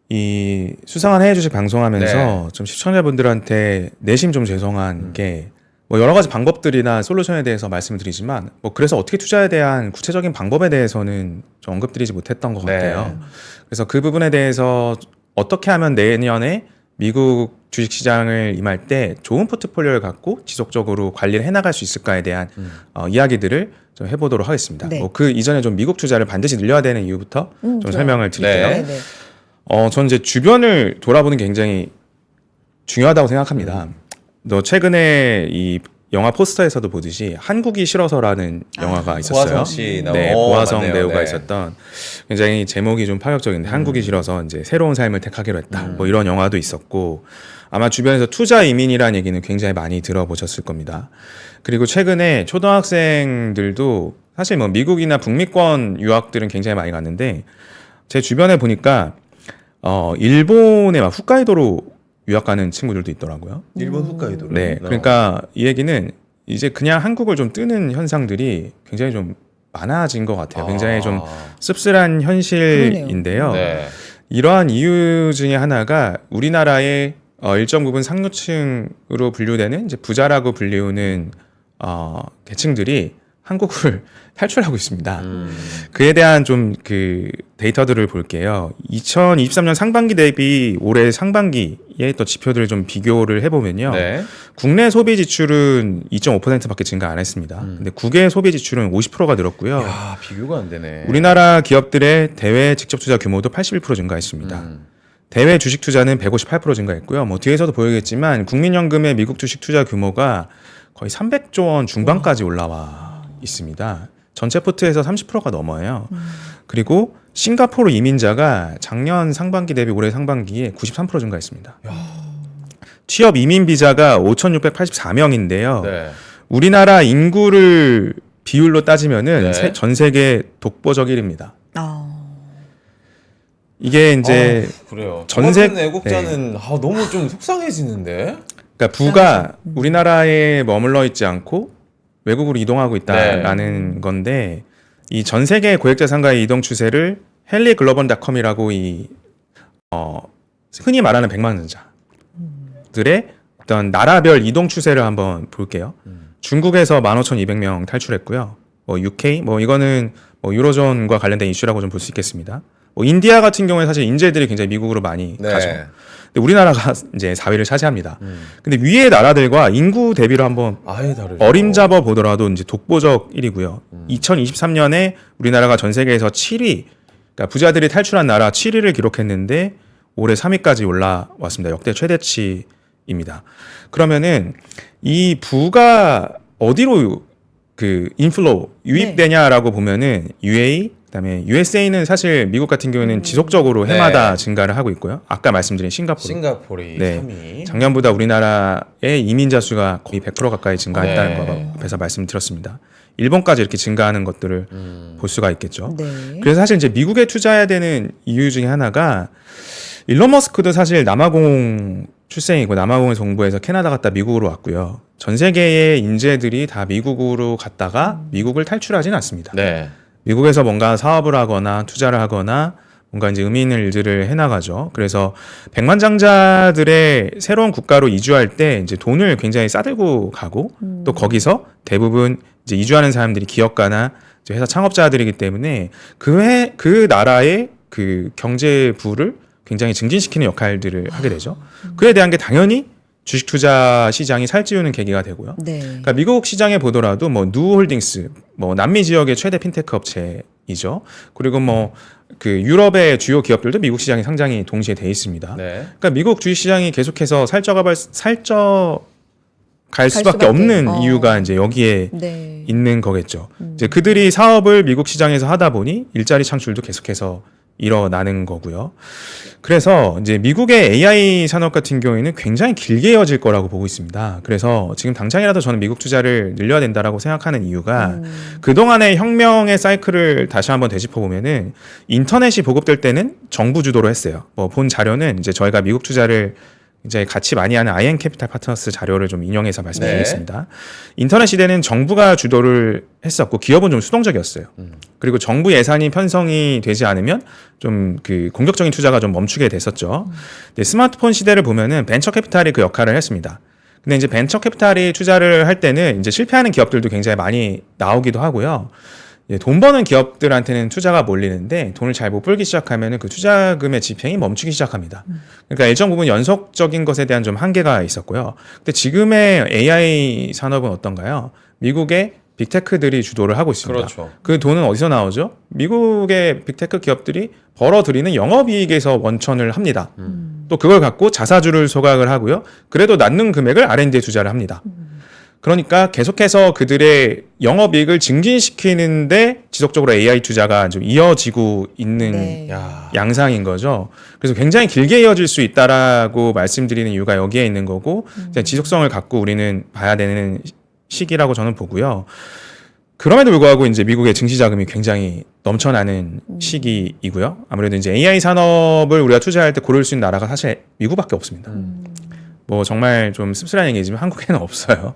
Speaker 3: 이 수상한 해외 주식 방송하면서
Speaker 1: 네.
Speaker 3: 좀 시청자분들한테 내심 좀 죄송한 게 뭐 여러 가지 방법들이나 솔루션에 대해서 말씀을 드리지만 뭐 그래서 어떻게 투자에 대한 구체적인 방법에 대해서는 좀 언급드리지 못했던 것
Speaker 1: 네.
Speaker 3: 같아요. 그래서 그 부분에 대해서 어떻게 하면 내년에 미국 주식시장을 임할 때 좋은 포트폴리오를 갖고 지속적으로 관리를 해나갈 수 있을까에 대한 이야기들을 좀 해보도록 하겠습니다.
Speaker 2: 네.
Speaker 3: 뭐 그 이전에 좀 미국 투자를 반드시 늘려야 되는 이유부터 좀
Speaker 2: 좋아요.
Speaker 3: 설명을 드릴게요.
Speaker 1: 네.
Speaker 2: 네.
Speaker 3: 전 이제 주변을 돌아보는 게 굉장히 중요하다고 생각합니다. 너 최근에 이 영화 포스터에서도 보듯이 한국이 싫어서라는 영화가 있었어요.
Speaker 1: 고화성 씨 나온
Speaker 3: 네, 고화성
Speaker 1: 맞네요.
Speaker 3: 배우가
Speaker 1: 네.
Speaker 3: 있었던 굉장히 제목이 좀 파격적인데 한국이 싫어서 이제 새로운 삶을 택하기로 했다. 뭐 이런 영화도 있었고 아마 주변에서 투자 이민이라는 얘기는 굉장히 많이 들어보셨을 겁니다. 그리고 최근에 초등학생들도 사실 뭐 미국이나 북미권 유학들은 굉장히 많이 갔는데 제 주변에 보니까 일본의 막 홋카이도로 유학 가는 친구들도 있더라고요.
Speaker 1: 일본 홋카이도로.
Speaker 3: 네, 그러니까 이 얘기는 이제 그냥 한국을 좀 뜨는 현상들이 굉장히 좀 많아진 것 같아요. 굉장히 좀 씁쓸한 현실인데요.
Speaker 1: 네.
Speaker 3: 이러한 이유 중에 하나가 우리나라의 일정 부분 상류층으로 분류되는 이제 부자라고 불리우는 계층들이 한국을 탈출하고 있습니다. 그에 대한 좀 그 데이터들을 볼게요. 2023년 상반기 대비 올해 상반기의 또 지표들을 좀 비교를 해보면요.
Speaker 1: 네.
Speaker 3: 국내 소비 지출은 2.5%밖에 증가 안 했습니다. 근데 국외 소비 지출은 50%가 늘었고요.
Speaker 1: 야, 비교가 안 되네.
Speaker 3: 우리나라 기업들의 대외 직접 투자 규모도 81% 증가했습니다. 대외 주식 투자는 158% 증가했고요. 뭐 뒤에서도 보이겠지만 국민연금의 미국 주식 투자 규모가 거의 300조 원 중반까지 올라와 있습니다. 전체 포트에서 30%가 넘어요. 그리고 싱가포르 이민자가 작년 상반기 대비 올해 상반기에 93% 증가했습니다. 취업 이민 비자가 5,684명인데요.
Speaker 1: 네.
Speaker 3: 우리나라 인구를 비율로 따지면은
Speaker 1: 네.
Speaker 3: 전 세계 독보적 1위입니다.
Speaker 2: 아.
Speaker 3: 이게 이제
Speaker 1: 그래요.
Speaker 3: 전세-
Speaker 1: 전세 애국자는 너무 좀 속상해지는데.
Speaker 3: 그러니까 부가 우리나라에 머물러 있지 않고 외국으로 이동하고 있다라는 건데 이 전 세계 고액자산가의 이동 추세를 헨리글로벌닷컴이라고 흔히 말하는 백만장자들의 어떤 나라별 이동 추세를 한번 볼게요. 중국에서 15,200명 탈출했고요. UK 이거는 유로존과 관련된 이슈라고 좀 볼 수 있겠습니다. 인디아 같은 경우에 사실 인재들이 굉장히 미국으로 많이
Speaker 1: 네.
Speaker 3: 가죠. 근데 우리나라가 이제 4위를 차지합니다. 근데 위의 나라들과 인구 대비로 한번
Speaker 1: 아예 다르죠.
Speaker 3: 어림잡아 보더라도 이제 독보적 1위고요. 2023년에 우리나라가 전 세계에서 7위, 그러니까 부자들이 탈출한 나라 7위를 기록했는데 올해 3위까지 올라왔습니다. 역대 최대치입니다. 그러면은 이 부가 어디로 그 인플로우 유입되냐라고 보면은 UAE 그다음에 USA는 사실 미국 같은 경우에는 지속적으로 해마다
Speaker 1: 네.
Speaker 3: 증가를 하고 있고요. 아까 말씀드린 싱가포르.
Speaker 1: 싱가포르이
Speaker 3: 네.
Speaker 1: 3위.
Speaker 3: 작년보다 우리나라의 이민자 수가 거의 100% 가까이 증가했다는
Speaker 1: 네.
Speaker 3: 거 앞에서 말씀드렸습니다. 일본까지 이렇게 증가하는 것들을 볼 수가 있겠죠.
Speaker 2: 네.
Speaker 3: 그래서 사실 이제 미국에 투자해야 되는 이유 중에 하나가 일론 머스크도 사실 남아공 출생이고 남아공에서 공부해서 캐나다 갔다 미국으로 왔고요. 전 세계의 인재들이 다 미국으로 갔다가 미국을 탈출하지는 않습니다.
Speaker 1: 네.
Speaker 3: 미국에서 뭔가 사업을 하거나 투자를 하거나 뭔가 이제 의미 있는 일들을 해나가죠. 그래서 백만장자들의 새로운 국가로 이주할 때 이제 돈을 굉장히 싸들고 가고 또 거기서 대부분 이제 이주하는 사람들이 기업가나 이제 회사 창업자들이기 때문에 그 나라의 그 경제부를 굉장히 증진시키는 역할들을 하게 되죠. 그에 대한 게 당연히 주식 투자 시장이 살찌우는 계기가 되고요.
Speaker 2: 네.
Speaker 3: 그러니까 미국 시장에 보더라도 누홀딩스, 남미 지역의 최대 핀테크 업체이죠. 그리고 그 유럽의 주요 기업들도 미국 시장에 상장이 동시에 돼 있습니다.
Speaker 1: 네.
Speaker 3: 그러니까 미국 주식 시장이 계속해서 살쪄갈 수밖에
Speaker 2: 수밖에.
Speaker 3: 없는 이유가 이제 여기에
Speaker 2: 네.
Speaker 3: 있는 거겠죠. 이제 그들이 사업을 미국 시장에서 하다 보니 일자리 창출도 계속해서 일어나는 거고요. 그래서 이제 미국의 AI 산업 같은 경우에는 굉장히 길게 이어질 거라고 보고 있습니다. 그래서 지금 당장이라도 저는 미국 투자를 늘려야 된다라고 생각하는 이유가 그동안의 혁명의 사이클을 다시 한번 되짚어 보면은 인터넷이 보급될 때는 정부 주도로 했어요. 본 자료는 이제 저희가 미국 투자를 이제 같이 많이 하는 IN 캐피탈 파트너스 자료를 좀 인용해서 말씀드리겠습니다. 인터넷 시대는 정부가 주도를 했었고 기업은 좀 수동적이었어요. 그리고 정부 예산이 편성이 되지 않으면 좀 그 공격적인 투자가 좀 멈추게 됐었죠. 근데 스마트폰 시대를 보면은 벤처 캐피탈이 그 역할을 했습니다. 근데 이제 벤처 캐피탈이 투자를 할 때는 이제 실패하는 기업들도 굉장히 많이 나오기도 하고요. 돈 버는 기업들한테는 투자가 몰리는데 돈을 잘 못 벌기 시작하면 그 투자금의 집행이 멈추기 시작합니다. 그러니까 일정 부분 연속적인 것에 대한 좀 한계가 있었고요. 근데 지금의 AI 산업은 어떤가요? 미국의 빅테크들이 주도를 하고 있습니다.
Speaker 1: 그렇죠.
Speaker 3: 그 돈은 어디서 나오죠? 미국의 빅테크 기업들이 벌어들이는 영업이익에서 원천을 합니다. 또 그걸 갖고 자사주를 소각을 하고요. 그래도 남는 금액을 R&D에 투자를 합니다. 그러니까 계속해서 그들의 영업이익을 증진시키는데 지속적으로 AI 투자가 좀 이어지고 있는
Speaker 2: 네.
Speaker 1: 야.
Speaker 3: 양상인 거죠. 그래서 굉장히 길게 이어질 수 있다라고 말씀드리는 이유가 여기에 있는 거고 지속성을 갖고 우리는 봐야 되는 시기라고 저는 보고요. 그럼에도 불구하고 이제 미국의 증시 자금이 굉장히 넘쳐나는 시기이고요. 아무래도 이제 AI 산업을 우리가 투자할 때 고를 수 있는 나라가 사실 미국밖에 없습니다. 뭐 정말 좀 씁쓸한 얘기지만 한국에는 없어요.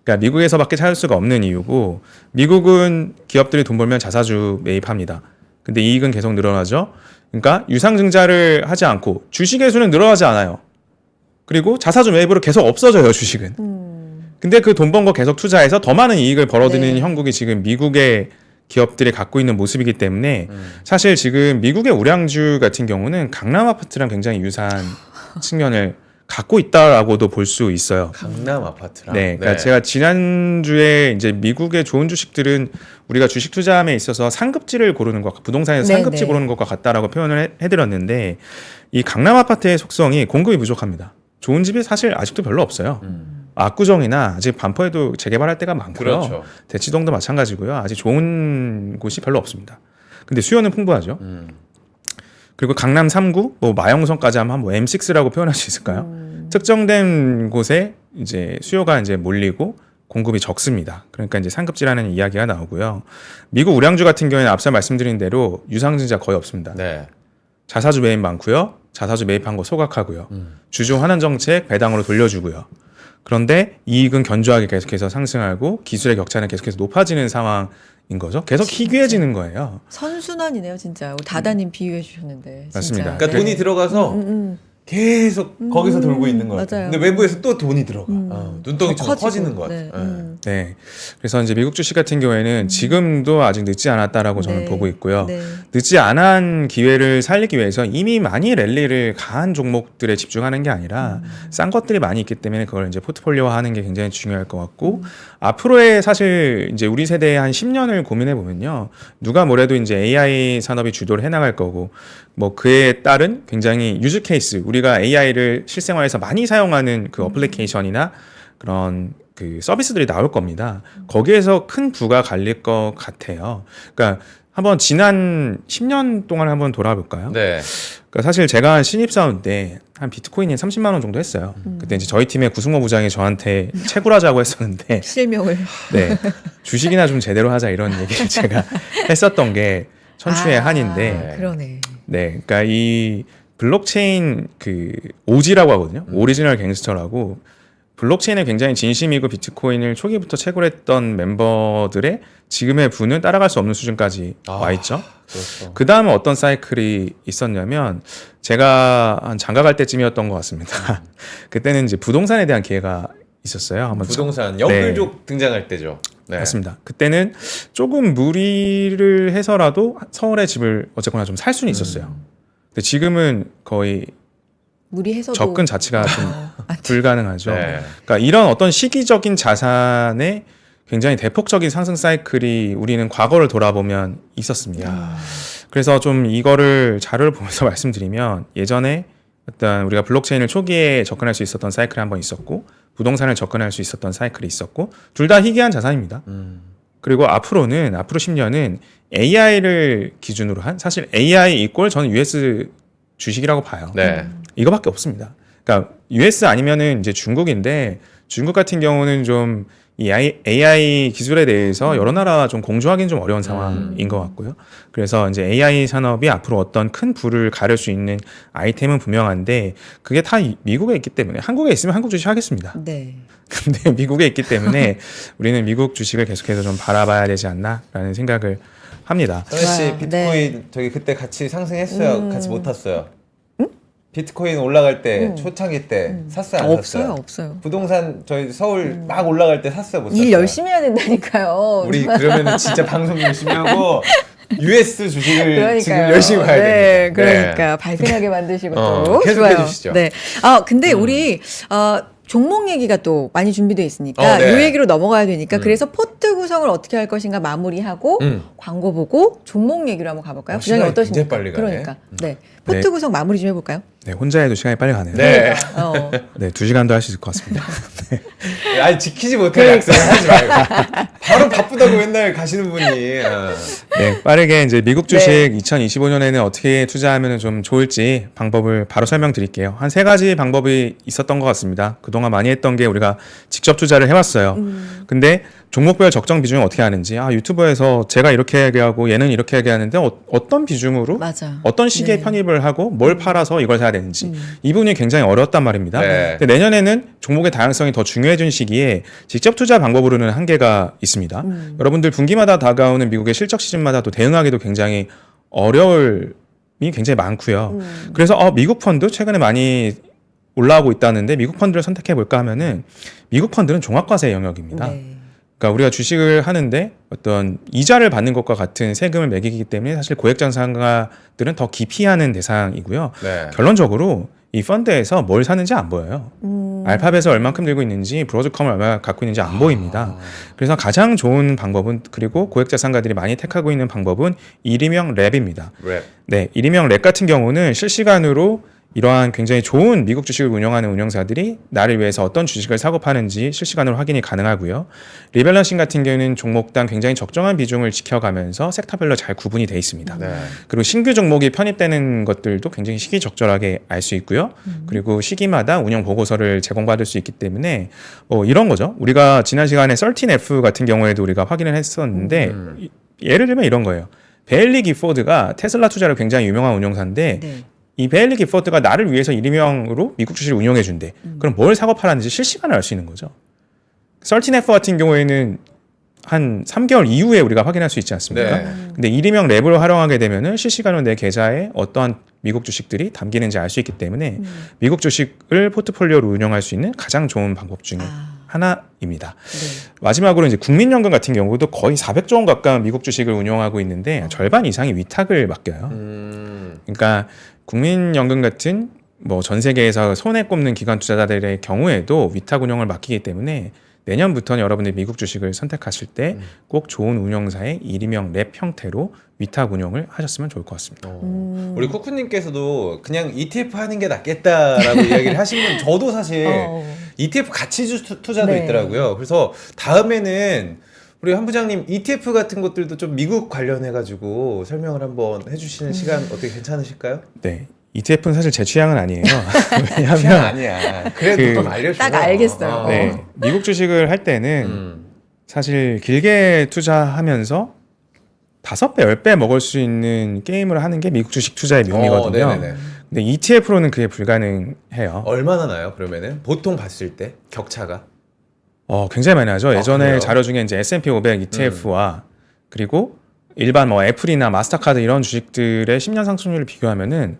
Speaker 3: 그러니까 미국에서밖에 찾을 수가 없는 이유고 미국은 기업들이 돈 벌면 자사주 매입합니다. 근데 이익은 계속 늘어나죠. 그러니까 유상증자를 하지 않고 주식의 수는 늘어나지 않아요. 그리고 자사주 매입으로 계속 없어져요, 주식은. 근데 그 돈 번 거 계속 투자해서 더 많은 이익을 벌어들이는
Speaker 2: 네.
Speaker 3: 형국이 지금 미국의 기업들이 갖고 있는 모습이기 때문에 사실 지금 미국의 우량주 같은 경우는 강남 아파트랑 굉장히 유사한 측면을 갖고 있다라고도 볼 수 있어요.
Speaker 1: 강남 아파트랑.
Speaker 3: 네, 그러니까 제가 지난주에 이제 미국의 좋은 주식들은 우리가 주식 투자함에 있어서 상급지를 고르는 것, 부동산에서
Speaker 2: 네,
Speaker 3: 상급지
Speaker 2: 네.
Speaker 3: 고르는 것과 같다라고 표현을 해드렸는데 이 강남 아파트의 속성이 공급이 부족합니다. 좋은 집이 사실 아직도 별로 없어요. 압구정이나 아직 반포에도 재개발할 때가 많고요.
Speaker 1: 그렇죠.
Speaker 3: 대치동도 마찬가지고요. 아직 좋은 곳이 별로 없습니다. 근데 수요는 풍부하죠. 그리고 강남 3구, 뭐 마영선까지 하면 뭐 M6라고 표현할 수 있을까요? 특정된 곳에 이제 수요가 이제 몰리고 공급이 적습니다. 그러니까 이제 상급지라는 이야기가 나오고요. 미국 우량주 같은 경우에는 앞서 말씀드린 대로 유상증자 거의 없습니다.
Speaker 1: 네.
Speaker 3: 자사주 매입 많고요. 자사주 매입한 거 소각하고요. 주주 환원 정책 배당으로 돌려주고요. 그런데 이익은 견조하게 계속해서 상승하고 기술의 격차는 계속해서 높아지는 상황인 거죠. 계속 희귀해지는 거예요.
Speaker 2: 선순환이네요, 진짜. 우리 다다님 비유해 주셨는데. 진짜.
Speaker 3: 맞습니다.
Speaker 1: 그러니까
Speaker 2: 네.
Speaker 1: 돈이 들어가서 계속 거기서 돌고 있는 거
Speaker 2: 맞아요.
Speaker 1: 같아요. 근데 외부에서 또 돈이 들어가. 눈덩이처럼
Speaker 2: 커지고.
Speaker 1: 커지는 것 같아요.
Speaker 2: 네.
Speaker 3: 네. 그래서 이제 미국 주식 같은 경우에는 지금도 아직 늦지 않았다라고 저는
Speaker 2: 네.
Speaker 3: 보고 있고요.
Speaker 2: 네.
Speaker 3: 늦지 않은 기회를 살리기 위해서 이미 많이 랠리를 가한 종목들에 집중하는 게 아니라 싼 것들이 많이 있기 때문에 그걸 이제 포트폴리오화 하는 게 굉장히 중요할 것 같고 앞으로의 사실 이제 우리 세대의 한 10년을 고민해 보면요. 누가 뭐래도 이제 AI 산업이 주도를 해 나갈 거고 뭐 그에 따른 굉장히 유즈 케이스 우리가 AI를 실생활에서 많이 사용하는 그 어플리케이션이나 그런 그 서비스들이 나올 겁니다. 거기에서 큰 부가 갈릴 것 같아요. 그러니까 한번 지난 10년 동안 한번 돌아볼까요?
Speaker 1: 네.
Speaker 3: 그러니까 사실 제가 신입사원 때 한 비트코인이 30만 원 정도 했어요. 그때 이제 저희 팀의 구승모 부장이 저한테 채굴하자고 했었는데
Speaker 2: 실명을.
Speaker 3: 네. 주식이나 좀 제대로 하자 이런 얘기를 제가 했었던 게 천추의 한인데
Speaker 2: 그러네.
Speaker 3: 네. 그러니까 이 블록체인 그 OG라고 하거든요. 오리지널 갱스터라고 블록체인에 굉장히 진심이고 비트코인을 초기부터 채굴했던 멤버들의 지금의 부는 따라갈 수 없는 수준까지 와 있죠.
Speaker 1: 그렇죠.
Speaker 3: 그 다음에 어떤 사이클이 있었냐면 제가 한 장가 갈 때쯤이었던 것 같습니다. 그때는 이제 부동산에 대한 기회가 있었어요. 한번
Speaker 1: 부동산 영끌족 등장할 때죠. 네.
Speaker 3: 맞습니다. 그때는 조금 무리를 해서라도 서울에 집을 어쨌거나 좀 살 수는 있었어요. 근데 지금은 거의
Speaker 2: 무리해서도
Speaker 3: 접근 자체가 좀 불가능하죠.
Speaker 1: 네.
Speaker 3: 그러니까 이런 어떤 시기적인 자산의 굉장히 대폭적인 상승 사이클이 우리는 과거를 돌아보면 있었습니다. 그래서 좀 이거를 자료를 보면서 말씀드리면 예전에 일단 우리가 블록체인을 초기에 접근할 수 있었던 사이클이 한번 있었고 부동산을 접근할 수 있었던 사이클이 있었고 둘 다 희귀한 자산입니다. 그리고 앞으로 10년은 AI를 기준으로 한 사실 AI 이꼴 저는 US 주식이라고 봐요.
Speaker 1: 네.
Speaker 3: 이거밖에 없습니다. 그러니까 US 아니면은 이제 중국인데 중국 같은 경우는 좀 이 AI 기술에 대해서 여러 나라와 좀 공조하기는 좀 어려운 상황인 것 같고요. 그래서 이제 AI 산업이 앞으로 어떤 큰 부를 가를 수 있는 아이템은 분명한데 그게 다 미국에 있기 때문에 한국에 있으면 한국 주식 하겠습니다.
Speaker 2: 네.
Speaker 3: 근데 미국에 있기 때문에 우리는 미국 주식을 계속해서 좀 바라봐야 되지 않나라는 생각을 합니다.
Speaker 1: 선혜 씨
Speaker 2: 좋아요.
Speaker 1: 비트코인 저기 그때 같이 상승했어요. 같이 못 탔어요. 비트코인 올라갈 때 초창기 때 샀어요, 안 샀어요?
Speaker 2: 없어요.
Speaker 1: 부동산 저희 서울 막 올라갈 때 샀어요, 못 샀어요?
Speaker 2: 일 열심히 해야 된다니까요.
Speaker 1: 우리 그러면 진짜 방송 열심히 하고 US 주식을
Speaker 2: 그러니까요.
Speaker 1: 지금 열심히 봐야
Speaker 2: 네,
Speaker 1: 됩니다.
Speaker 2: 그러니까 발끈하게 만드시고 또
Speaker 1: 계속해
Speaker 2: 좋아요.
Speaker 1: 주시죠.
Speaker 2: 네. 근데 우리 종목 얘기가 또 많이 준비되어 있으니까
Speaker 1: 네.
Speaker 2: 이 얘기로 넘어가야 되니까 그래서 포트 구성을 어떻게 할 것인가 마무리하고 광고 보고 종목 얘기로 한번 가볼까요? 부장님
Speaker 1: 시간이
Speaker 2: 어떠십니까?
Speaker 1: 굉장히 빨리 가네.
Speaker 2: 그러니까 네. 포트 구성 마무리 좀 해볼까요?
Speaker 3: 네, 혼자 해도 시간이 빨리 가네요.
Speaker 1: 네.
Speaker 2: 어.
Speaker 3: 네, 2시간도 할 수 있을 것 같습니다.
Speaker 1: 아니 지키지 못할 약속을 하지 말고 바로 바쁘다고 맨날 가시는 분이
Speaker 3: 네, 빠르게 이제 미국 주식 2025년에는 어떻게 투자하면 좀 좋을지 방법을 바로 설명드릴게요. 한 3가지 방법이 있었던 것 같습니다. 그동안 많이 했던 게 우리가 직접 투자를 해왔어요. 근데 종목별 적정 비중을 어떻게 하는지 유튜브에서 제가 이렇게 얘기하고 얘는 이렇게 얘기하는데 어떤 비중으로
Speaker 2: 맞아.
Speaker 3: 어떤 시기에
Speaker 2: 네.
Speaker 3: 편입을 하고 뭘 팔아서 이걸 사야 되는지 이 부분이 굉장히 어려웠단 말입니다.
Speaker 1: 네.
Speaker 3: 근데 내년에는 종목의 다양성이 더 중요해진 시기에 직접 투자 방법으로는 한계가 있습니다. 여러분들 분기마다 다가오는 미국의 실적 시즌마다 또 대응하기도 굉장히 어려움이 굉장히 많고요. 그래서 미국 펀드 최근에 많이 올라오고 있다는데 미국 펀드를 선택해 볼까 하면은 미국 펀드는 종합과세 영역입니다.
Speaker 2: 네.
Speaker 3: 그러니까 우리가 주식을 하는데 어떤 이자를 받는 것과 같은 세금을 매기기 때문에 사실 고액자산가들은 더 기피하는 대상이고요.
Speaker 1: 네.
Speaker 3: 결론적으로 이 펀드에서 뭘 사는지 안 보여요. 알파벳을 얼만큼 들고 있는지 브로드컴을 얼마 갖고 있는지 안 보입니다. 그래서 가장 좋은 방법은 그리고 고액자산가들이 많이 택하고 있는 방법은 일임형 랩입니다.
Speaker 1: 랩.
Speaker 3: 네, 일임형 랩 같은 경우는 실시간으로 이러한 굉장히 좋은 미국 주식을 운영하는 운영사들이 나를 위해서 어떤 주식을 사고 파는지 실시간으로 확인이 가능하고요. 리밸런싱 같은 경우는 종목당 굉장히 적정한 비중을 지켜가면서 섹터별로 잘 구분이 돼 있습니다.
Speaker 1: 네.
Speaker 3: 그리고 신규 종목이 편입되는 것들도 굉장히 시기적절하게 알 수 있고요. 그리고 시기마다 운영 보고서를 제공받을 수 있기 때문에 이런 거죠. 우리가 지난 시간에 13F 같은 경우에도 우리가 확인을 했었는데 예를 들면 이런 거예요. 베일리 기포드가 테슬라 투자로 굉장히 유명한 운영사인데
Speaker 2: 네.
Speaker 3: 이 베일리 기포드가 나를 위해서 일임형으로 미국 주식을 운영해 준대. 그럼 뭘 사고 팔았는지 실시간으로 알 수 있는 거죠. 13F 같은 경우에는 한 3개월 이후에 우리가 확인할 수 있지 않습니까?
Speaker 1: 네.
Speaker 3: 근데 일임형 랩을 활용하게 되면은 실시간으로 내 계좌에 어떠한 미국 주식들이 담기는지 알 수 있기 때문에 미국 주식을 포트폴리오로 운영할 수 있는 가장 좋은 방법 중에 하나입니다.
Speaker 2: 네.
Speaker 3: 마지막으로 이제 국민연금 같은 경우도 거의 400조 원 가까운 미국 주식을 운영하고 있는데 절반 이상이 위탁을 맡겨요. 그러니까 국민연금 같은 전 세계에서 손에 꼽는 기관 투자자들의 경우에도 위탁 운영을 맡기기 때문에 내년부터는 여러분들이 미국 주식을 선택하실 때 꼭 좋은 운영사의 일임형 랩 형태로 위탁 운영을 하셨으면 좋을 것 같습니다.
Speaker 1: 우리 쿠쿠님께서도 그냥 ETF 하는 게 낫겠다라고 이야기를 하신 분 저도 사실 ETF 가치주 투자도
Speaker 2: 네.
Speaker 1: 있더라고요. 그래서 다음에는 우리 한 부장님 ETF 같은 것들도 좀 미국 관련해가지고 설명을 한번 해주시는 시간 어떻게 괜찮으실까요?
Speaker 3: 네. ETF는 사실 제 취향은 아니에요.
Speaker 1: 취향
Speaker 3: 왜냐하면
Speaker 1: 아니야. 그래도 좀 알려주세요.
Speaker 2: 딱 알겠어요.
Speaker 3: 네, 미국 주식을 할 때는 사실 길게 투자하면서 5배, 10배 먹을 수 있는 게임을 하는 게 미국 주식 투자의 묘미거든요.
Speaker 1: 네네네.
Speaker 3: 근데 ETF로는 그게 불가능해요.
Speaker 1: 얼마나 나요? 그러면은 보통 봤을 때 격차가?
Speaker 3: 굉장히 많이 나죠. 예전에
Speaker 1: 그래요?
Speaker 3: 자료 중에 이제 S&P 500 ETF와 그리고 일반 애플이나 마스터카드 이런 주식들의 10년 상승률을 비교하면은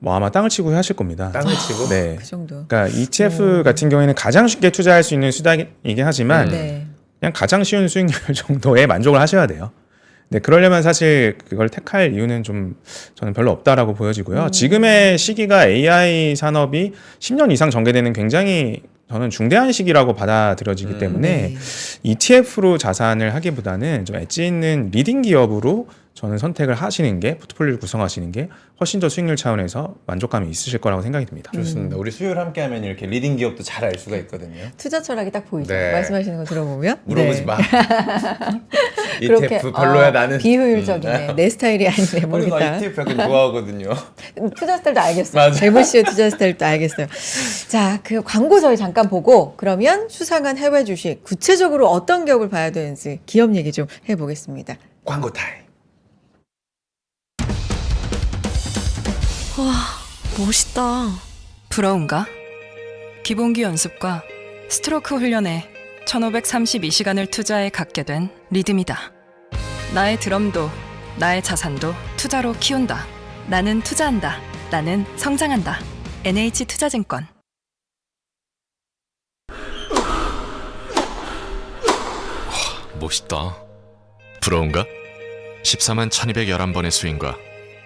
Speaker 3: 아마 땅을 치고 하실 겁니다.
Speaker 1: 땅을 치고?
Speaker 3: 네.
Speaker 2: 그 정도.
Speaker 3: 그러니까 ETF 같은 경우에는 가장 쉽게 투자할 수 있는 수단이긴 하지만
Speaker 2: 네.
Speaker 3: 그냥 가장 쉬운 수익률 정도에 만족을 하셔야 돼요. 네, 그러려면 사실 그걸 택할 이유는 좀 저는 별로 없다라고 보여지고요. 지금의 시기가 AI 산업이 10년 이상 전개되는 굉장히 저는 중대한 시기라고 받아들여지기 때문에
Speaker 2: 네.
Speaker 3: ETF로 자산을 하기보다는 좀 엣지 있는 리딩 기업으로 저는 선택을 하시는 게 포트폴리오를 구성하시는 게 훨씬 더 수익률 차원에서 만족감이 있으실 거라고 생각이 듭니다.
Speaker 1: 좋습니다. 우리 수요일 함께하면 이렇게 리딩 기업도 잘 알 수가 있거든요.
Speaker 2: 투자 철학이 딱 보이죠.
Speaker 1: 네.
Speaker 2: 말씀하시는 거 들어보면.
Speaker 1: 물어보지
Speaker 2: 네.
Speaker 1: 마.
Speaker 2: 그렇게,
Speaker 1: ETF 별로야 나는.
Speaker 2: 비효율적이네. 내 스타일이 아니네.
Speaker 1: 나
Speaker 2: 모르겠다.
Speaker 1: ETF 약간 좋아하거든요.
Speaker 2: 투자 스타일도 알겠어요.
Speaker 1: 맞아.
Speaker 2: 재무 씨의 투자 스타일도 알겠어요. 자, 그 광고 저희 잠깐 보고 그러면 수상한 해외 주식 구체적으로 어떤 기업을 봐야 되는지 기업 얘기 좀 해보겠습니다.
Speaker 1: 광고 타임.
Speaker 4: 와, 멋있다. 부러운가? 기본기 연습과 스트로크 훈련에 1532시간을 투자해 갖게 된 리듬이다. 나의 드럼도, 나의 자산도 투자로 키운다. 나는 투자한다. 나는 성장한다. NH투자증권.
Speaker 5: 멋있다. 부러운가? 14만 1211번의 스윙과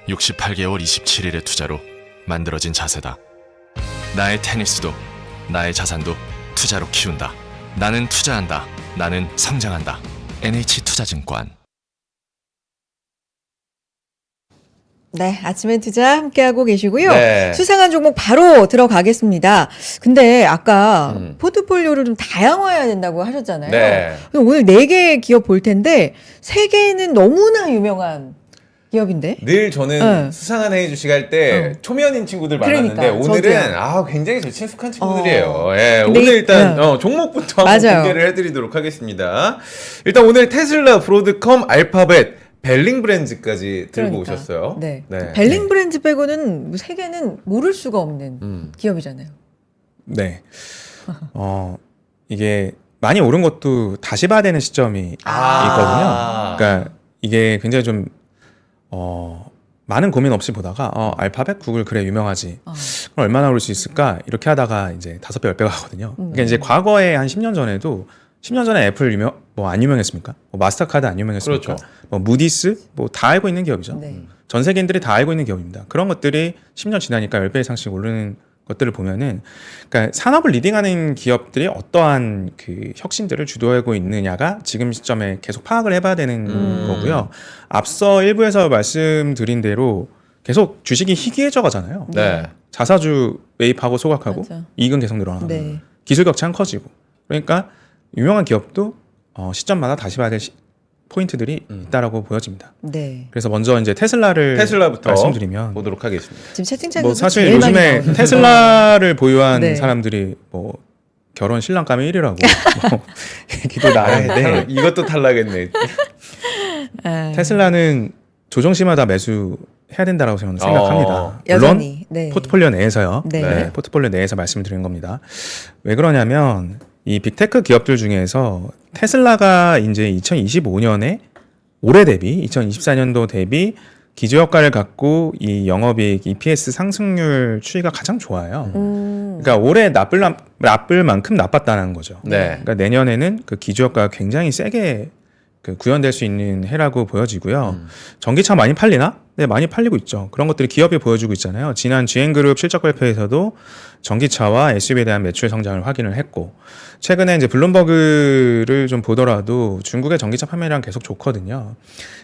Speaker 5: 68개월 27일의 투자로 만들어진 자세다. 나의 테니스도 나의 자산도 투자로 키운다. 나는 투자한다. 나는 성장한다. NH투자증권.
Speaker 2: 네, 아침엔 투자 함께하고 계시고요.
Speaker 1: 네.
Speaker 2: 수상한 종목 바로 들어가겠습니다. 근데 아까
Speaker 1: 음.
Speaker 2: 포트폴리오를 좀 다양화해야 된다고 하셨잖아요.
Speaker 1: 네.
Speaker 2: 오늘 4개의 기업 볼 텐데 3개는 너무나 유명한 기업인데.
Speaker 1: 늘 저는
Speaker 2: 네.
Speaker 1: 수상한 회의 주식 할 때 초면인 친구들 많았는데
Speaker 2: 그러니까,
Speaker 1: 오늘은
Speaker 2: 저도요.
Speaker 1: 굉장히 저 친숙한 친구들이에요. 예,
Speaker 2: 근데
Speaker 1: 오늘 일단
Speaker 2: 네.
Speaker 1: 종목부터 한번
Speaker 2: 맞아요.
Speaker 1: 공개를 해드리도록 하겠습니다. 일단 오늘 테슬라, 브로드컴, 알파벳, 벨링 브랜드까지 들고
Speaker 2: 그러니까.
Speaker 1: 오셨어요.
Speaker 2: 네.
Speaker 1: 네.
Speaker 2: 벨링 브랜드 빼고는 3개는 모를 수가 없는
Speaker 1: 음.
Speaker 2: 기업이잖아요.
Speaker 3: 네. 이게 많이 오른 것도 다시 봐야 되는 시점이
Speaker 1: 아.
Speaker 3: 있거든요. 그러니까 이게 굉장히 좀 많은 고민 없이 보다가 알파벳, 구글 그래 유명하지. 그럼 얼마나 오를 수 있을까? 이렇게 하다가 이제 5배, 10배 가거든요. 그러니까 이제 과거에 한 10년 전에도 10년 전에 애플 안 유명했습니까? 뭐 마스터카드 안 유명했습니까?
Speaker 1: 그렇죠.
Speaker 3: 뭐 무디스 뭐 다 알고 있는 기업이죠.
Speaker 2: 네.
Speaker 3: 전 세계인들이 다 알고 있는 기업입니다. 그런 것들이 10년 지나니까 10배 이상씩 오르는 것들을 보면은, 그러니까 산업을 리딩하는 기업들이 어떠한 그 혁신들을 주도하고 있느냐가 지금 시점에 계속 파악을 해봐야 되는 거고요. 앞서 일부에서 말씀드린 대로 계속 주식이 희귀해져 가잖아요.
Speaker 1: 네.
Speaker 3: 자사주 매입하고 소각하고
Speaker 2: 맞아.
Speaker 3: 이익은 계속 늘어나고
Speaker 2: 네.
Speaker 3: 기술 격차는 커지고, 그러니까 유명한 기업도 시점마다 다시 봐야 될 포인트들이 있다라고 보여집니다.
Speaker 2: 네.
Speaker 3: 그래서 먼저 이제 테슬라부터 말씀드리면,
Speaker 1: 보도록 하겠습니다.
Speaker 2: 지금 채팅창에서
Speaker 3: 뭐 사실
Speaker 2: 제일 많이
Speaker 3: 요즘에
Speaker 2: 나오는
Speaker 3: 테슬라를 보유한
Speaker 2: 네.
Speaker 3: 사람들이 뭐 결혼 신랑감의 1위라고 뭐 얘기도 나왔는데,
Speaker 1: 이것도 탈락했네.
Speaker 2: 아,
Speaker 3: 테슬라는 조정시마다 매수해야 된다라고 저는 생각합니다. 물론
Speaker 2: 여전히. 네.
Speaker 3: 포트폴리오 내에서요.
Speaker 2: 네.
Speaker 3: 네, 포트폴리오 내에서 말씀드리는 겁니다. 왜 그러냐면 이 빅테크 기업들 중에서 테슬라가 이제 2025년에 올해 대비 2024년도 대비 기저효과를 갖고 이 영업이익 EPS 상승률 추이가 가장 좋아요. 그러니까 올해 나쁠 만큼 나빴다는 거죠.
Speaker 1: 네.
Speaker 3: 그러니까 내년에는 그 기저효과가 굉장히 세게 그 구현될 수 있는 해라고 보여지고요. 전기차 많이 팔리나? 네, 많이 팔리고 있죠. 그런 것들이 기업이 보여주고 있잖아요. 지난 GM그룹 실적 발표에서도 전기차와 SUV에 대한 매출 성장을 확인을 했고, 최근에 이제 블룸버그를 좀 보더라도 중국의 전기차 판매량 계속 좋거든요.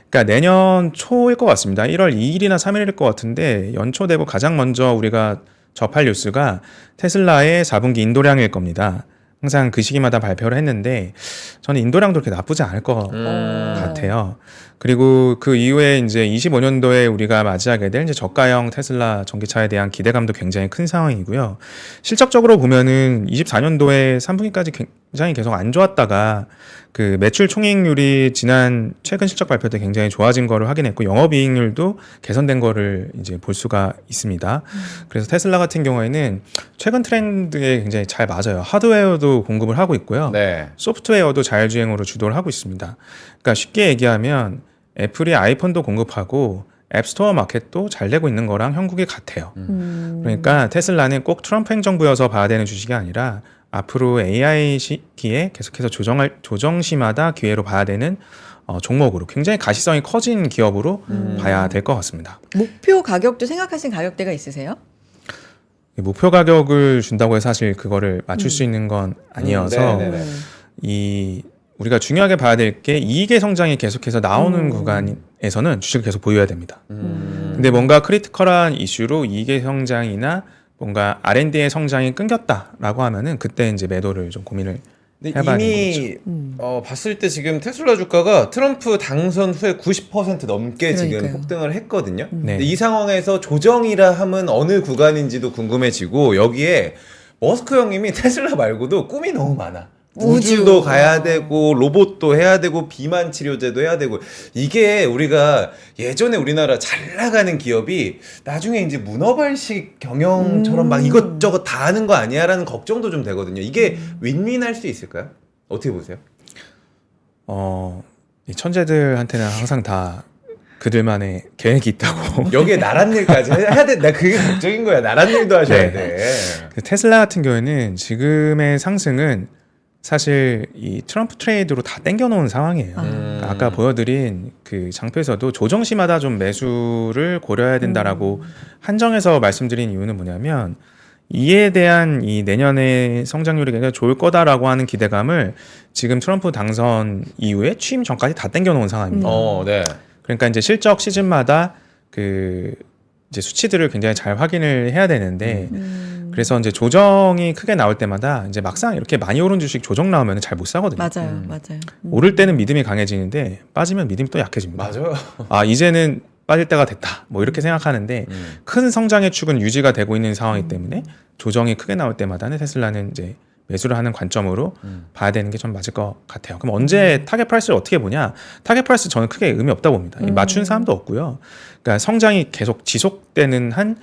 Speaker 3: 그러니까 내년 초일 것 같습니다. 1월 2일이나 3일일 것 같은데 연초 되고 가장 먼저 우리가 접할 뉴스가 테슬라의 4분기 인도량일 겁니다. 항상 그 시기마다 발표를 했는데 저는 인도량도 그렇게 나쁘지 않을 것 같아요. 그리고 그 이후에 이제 25년도에 우리가 맞이하게 될 이제 저가형 테슬라 전기차에 대한 기대감도 굉장히 큰 상황이고요. 실적적으로 보면은 24년도에 3분기까지 굉장히 계속 안 좋았다가 그 매출 총이익률이 지난 최근 실적 발표 때 굉장히 좋아진 거를 확인했고, 영업이익률도 개선된 거를 이제 볼 수가 있습니다. 그래서 테슬라 같은 경우에는 최근 트렌드에 굉장히 잘 맞아요. 하드웨어도 공급을 하고 있고요.
Speaker 1: 네.
Speaker 3: 소프트웨어도 자율주행으로 주도를 하고 있습니다. 그러니까 쉽게 얘기하면 애플이 아이폰도 공급하고 앱스토어 마켓도 잘 되고 있는 거랑 형국이 같아요. 그러니까 테슬라는 꼭 트럼프 행정부여서 봐야 되는 주식이 아니라 앞으로 AI 시기에 계속해서 조정시마다 기회로 봐야 되는 종목으로 굉장히 가시성이 커진 기업으로 봐야 될 것 같습니다.
Speaker 2: 목표 가격도 생각하신 가격대가 있으세요?
Speaker 3: 목표 가격을 준다고 해서 사실 그거를 맞출 수 있는 건 아니어서
Speaker 1: 네네네.
Speaker 3: 우리가 중요하게 봐야 될 게 이익의 성장이 계속해서 나오는 구간에서는 주식을 계속 보유해야 됩니다. 근데 뭔가 크리티컬한 이슈로 이익의 성장이나 뭔가 R&D의 성장이 끊겼다라고 하면은 그때 이제 매도를 좀 고민을
Speaker 1: 근데
Speaker 3: 해봐야
Speaker 1: 이미 봤을 때 지금 테슬라 주가가 트럼프 당선 후에 90% 넘게 지금
Speaker 2: 그러니까요.
Speaker 1: 폭등을 했거든요.
Speaker 3: 네.
Speaker 1: 근데 이 상황에서 조정이라 하면 어느 구간인지도 궁금해지고, 여기에 머스크 형님이 테슬라 말고도 꿈이 너무 많아. 우주도 가야 되고 로봇도 해야 되고 비만 치료제도 해야 되고, 이게 우리가 예전에 우리나라 잘 나가는 기업이 나중에 이제 문어발식 경영처럼 막 이것저것 다 하는 거 아니야라는 걱정도 좀 되거든요. 이게 윈윈할 수 있을까요? 어떻게 보세요?
Speaker 3: 이 천재들한테는 항상 다 그들만의 계획이 있다고.
Speaker 1: 여기에 나란 일까지 해야 돼. 나 그게 걱정인 거야. 나란 일도 하셔야
Speaker 3: 네.
Speaker 1: 돼.
Speaker 3: 그 테슬라 같은 경우에는 지금의 상승은 사실 이 트럼프 트레이드로 다 땡겨놓은 상황이에요. 그러니까 아까 보여드린 그 장표에서도 조정시마다 좀 매수를 고려해야 된다라고 한정해서 말씀드린 이유는 뭐냐면, 이에 대한 이 내년의 성장률이 굉장히 좋을 거다라고 하는 기대감을 지금 트럼프 당선 이후에 취임 전까지 다 땡겨놓은 상황입니다.
Speaker 1: 네.
Speaker 3: 그러니까 이제 실적 시즌마다 그 이제 수치들을 굉장히 잘 확인을 해야 되는데 그래서 이제 조정이 크게 나올 때마다 이제 막상 이렇게 많이 오른 주식 조정 나오면 잘 못 사거든요.
Speaker 2: 맞아요, 맞아요.
Speaker 3: 오를 때는 믿음이 강해지는데 빠지면 믿음이 또 약해집니다.
Speaker 1: 맞아요.
Speaker 3: 아 이제는 빠질 때가 됐다. 뭐 이렇게 생각하는데 큰 성장의 축은 유지가 되고 있는 상황이기 때문에 조정이 크게 나올 때마다는 테슬라는 이제 매수를 하는 관점으로 봐야 되는 게 좀 맞을 것 같아요. 그럼 언제 타겟 프라이스를 어떻게 보냐? 타겟 프라이스 저는 크게 의미 없다 봅니다. 맞춘 사람도 없고요. 그러니까 성장이 계속 지속되는 한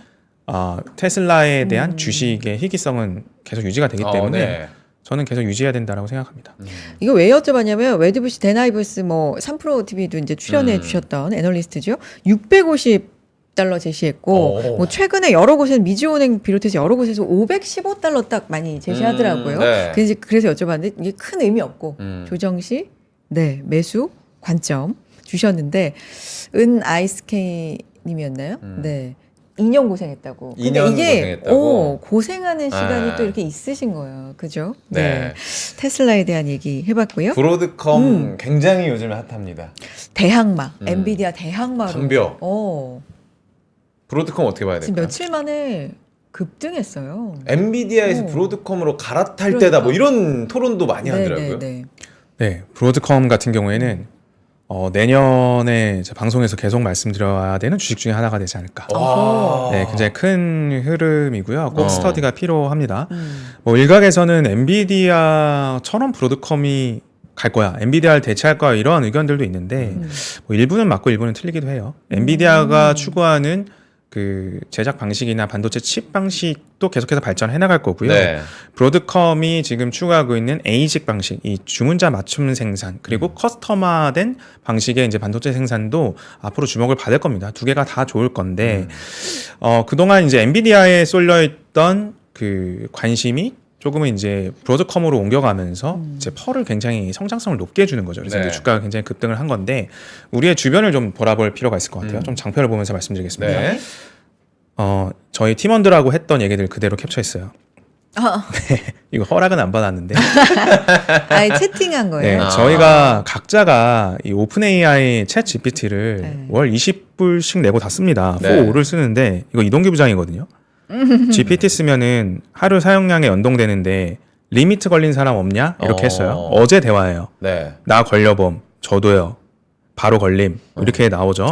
Speaker 3: 테슬라에 대한 주식의 희귀성은 계속 유지가 되기 때문에
Speaker 1: 네.
Speaker 3: 저는 계속 유지해야 된다라고 생각합니다.
Speaker 2: 이거 왜 여쭤봤냐면 웨드부시 데나이버스 뭐 3프로 TV도 이제 출연해 주셨던 애널리스트죠. 650달러 제시했고 뭐 최근에 여러 곳에서 미주은행 비롯해서 여러 곳에서 515달러 딱 많이 제시하더라고요.
Speaker 1: 네.
Speaker 2: 그래서 여쭤봤는데 이게 큰 의미 없고 조정 시 네, 매수 관점 주셨는데 은 아이스케이 님이었나요? 네. 2년 고생했다고. 근데
Speaker 1: 2년
Speaker 2: 이게
Speaker 1: 고생했다고?
Speaker 2: 고생하는 시간이
Speaker 1: 아.
Speaker 2: 또 이렇게 있으신 거예요. 그죠?
Speaker 1: 네.
Speaker 2: 테슬라에 대한 얘기 해봤고요.
Speaker 1: 브로드컴 굉장히 요즘에 핫합니다.
Speaker 2: 대항마, 엔비디아 대항마로.
Speaker 1: 덤벼. 브로드컴 어떻게 봐야
Speaker 2: 지금
Speaker 1: 될까요?
Speaker 2: 며칠 만에 급등했어요.
Speaker 1: 엔비디아에서
Speaker 2: 오.
Speaker 1: 브로드컴으로 갈아탈
Speaker 2: 그러니까.
Speaker 1: 때다 뭐 이런 토론도 많이 하더라고요.
Speaker 2: 네.
Speaker 3: 네, 브로드컴 같은 경우에는 내년에 제 방송에서 계속 말씀드려야 되는 주식 중에 하나가 되지 않을까.
Speaker 1: 와.
Speaker 3: 네, 굉장히 큰 흐름이고요. 꼭 스터디가 필요합니다.
Speaker 2: 음.
Speaker 3: 뭐 일각에서는 엔비디아처럼 브로드컴이 갈 거야, 엔비디아를 대체할 거야 이런 의견들도 있는데 뭐 일부는 맞고 일부는 틀리기도 해요. 엔비디아가 추구하는 그 제작 방식이나 반도체 칩 방식도 계속해서 발전해 나갈 거고요.
Speaker 1: 네.
Speaker 3: 브로드컴이 지금 추구하고 있는 ASIC 방식, 이 주문자 맞춤 생산 그리고 커스터마된 방식의 이제 반도체 생산도 앞으로 주목을 받을 겁니다. 두 개가 다 좋을 건데 그동안 이제 엔비디아에 쏠려 있던 그 관심이 조금은 이제 브로드컴으로 옮겨가면서 이제 펄을 굉장히 성장성을 높게 해주는 거죠. 그래서
Speaker 1: 네.
Speaker 3: 이제 주가가 굉장히 급등을 한 건데 우리의 주변을 좀 돌아볼 필요가 있을 것 같아요. 좀 장표를 보면서 말씀드리겠습니다.
Speaker 1: 네.
Speaker 3: 저희 팀원들하고 했던 얘기들 그대로 캡처했어요. 이거 허락은 안 받았는데
Speaker 2: 아예 채팅한 거예요.
Speaker 3: 네, 저희가 각자가 이 오픈 AI 챗 GPT를
Speaker 2: 네.
Speaker 3: 월 20불씩 내고 다 씁니다.
Speaker 1: 네.
Speaker 3: 4를 쓰는데 이거 이동기 부장이거든요. GPT 쓰면은 하루 사용량에 연동되는데 리미트 걸린 사람 없냐? 이렇게 했어요. 어제 대화예요.
Speaker 1: 네.
Speaker 3: 나 걸려봄, 저도요. 바로 걸림. 이렇게 나오죠.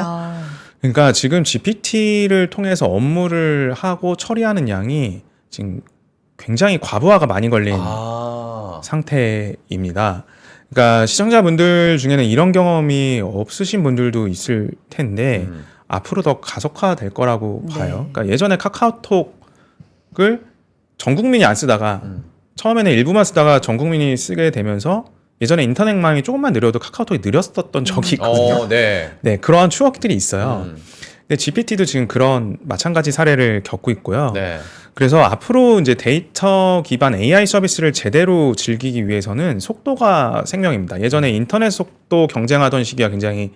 Speaker 3: 그러니까 지금 GPT를 통해서 업무를 하고 처리하는 양이 지금 굉장히 과부하가 많이 걸린 상태입니다. 그러니까 시청자분들 중에는 이런 경험이 없으신 분들도 있을 텐데 앞으로 더 가속화될 거라고 봐요. 그러니까 예전에 카카오톡을 전 국민이 안 쓰다가 처음에는 일부만 쓰다가 전 국민이 쓰게 되면서 예전에 인터넷망이 조금만 느려도 카카오톡이 느렸었던 적이 있거든요.
Speaker 1: 네.
Speaker 3: 네, 그러한 추억들이 있어요. 근데 GPT도 지금 그런 마찬가지 사례를 겪고 있고요.
Speaker 1: 네.
Speaker 3: 그래서 앞으로 이제 데이터 기반 AI 서비스를 제대로 즐기기 위해서는 속도가 생명입니다. 예전에 인터넷 속도 경쟁하던 시기가 굉장히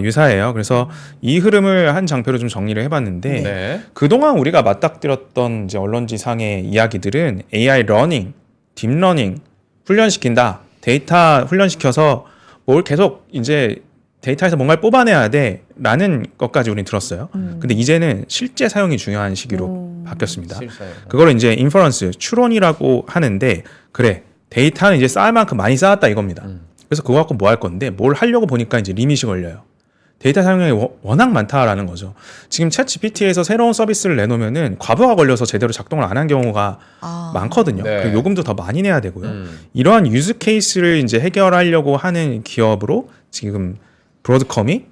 Speaker 3: 유사해요. 그래서 이 흐름을 한 장표로 좀 정리를 해봤는데
Speaker 1: 네.
Speaker 3: 그동안 우리가 맞닥뜨렸던 이제 언론지상의 이야기들은 AI 러닝, 딥러닝 훈련시킨다. 데이터 훈련시켜서 뭘 계속 이제 데이터에서 뭔가를 뽑아내야 돼라는 것까지 우리는 들었어요. 근데 이제는 실제 사용이 중요한 시기로 바뀌었습니다.
Speaker 1: 실사예요.
Speaker 3: 그거를 이제 인퍼런스, 추론이라고 하는데 그래 데이터는 이제 쌓을 만큼 많이 쌓았다 이겁니다. 그래서 그거 갖고 뭐 할 건데 뭘 하려고 보니까 이제 리밋이 걸려요. 데이터 사용량이 워낙 많다라는 거죠. 지금 챗 GPT에서 새로운 서비스를 내놓으면은 과부하 걸려서 제대로 작동을 안 한 경우가 많거든요.
Speaker 1: 네.
Speaker 3: 그리고 요금도 더 많이 내야 되고요. 이러한 유즈 케이스를 이제 해결하려고 하는 기업으로 지금 브로드컴이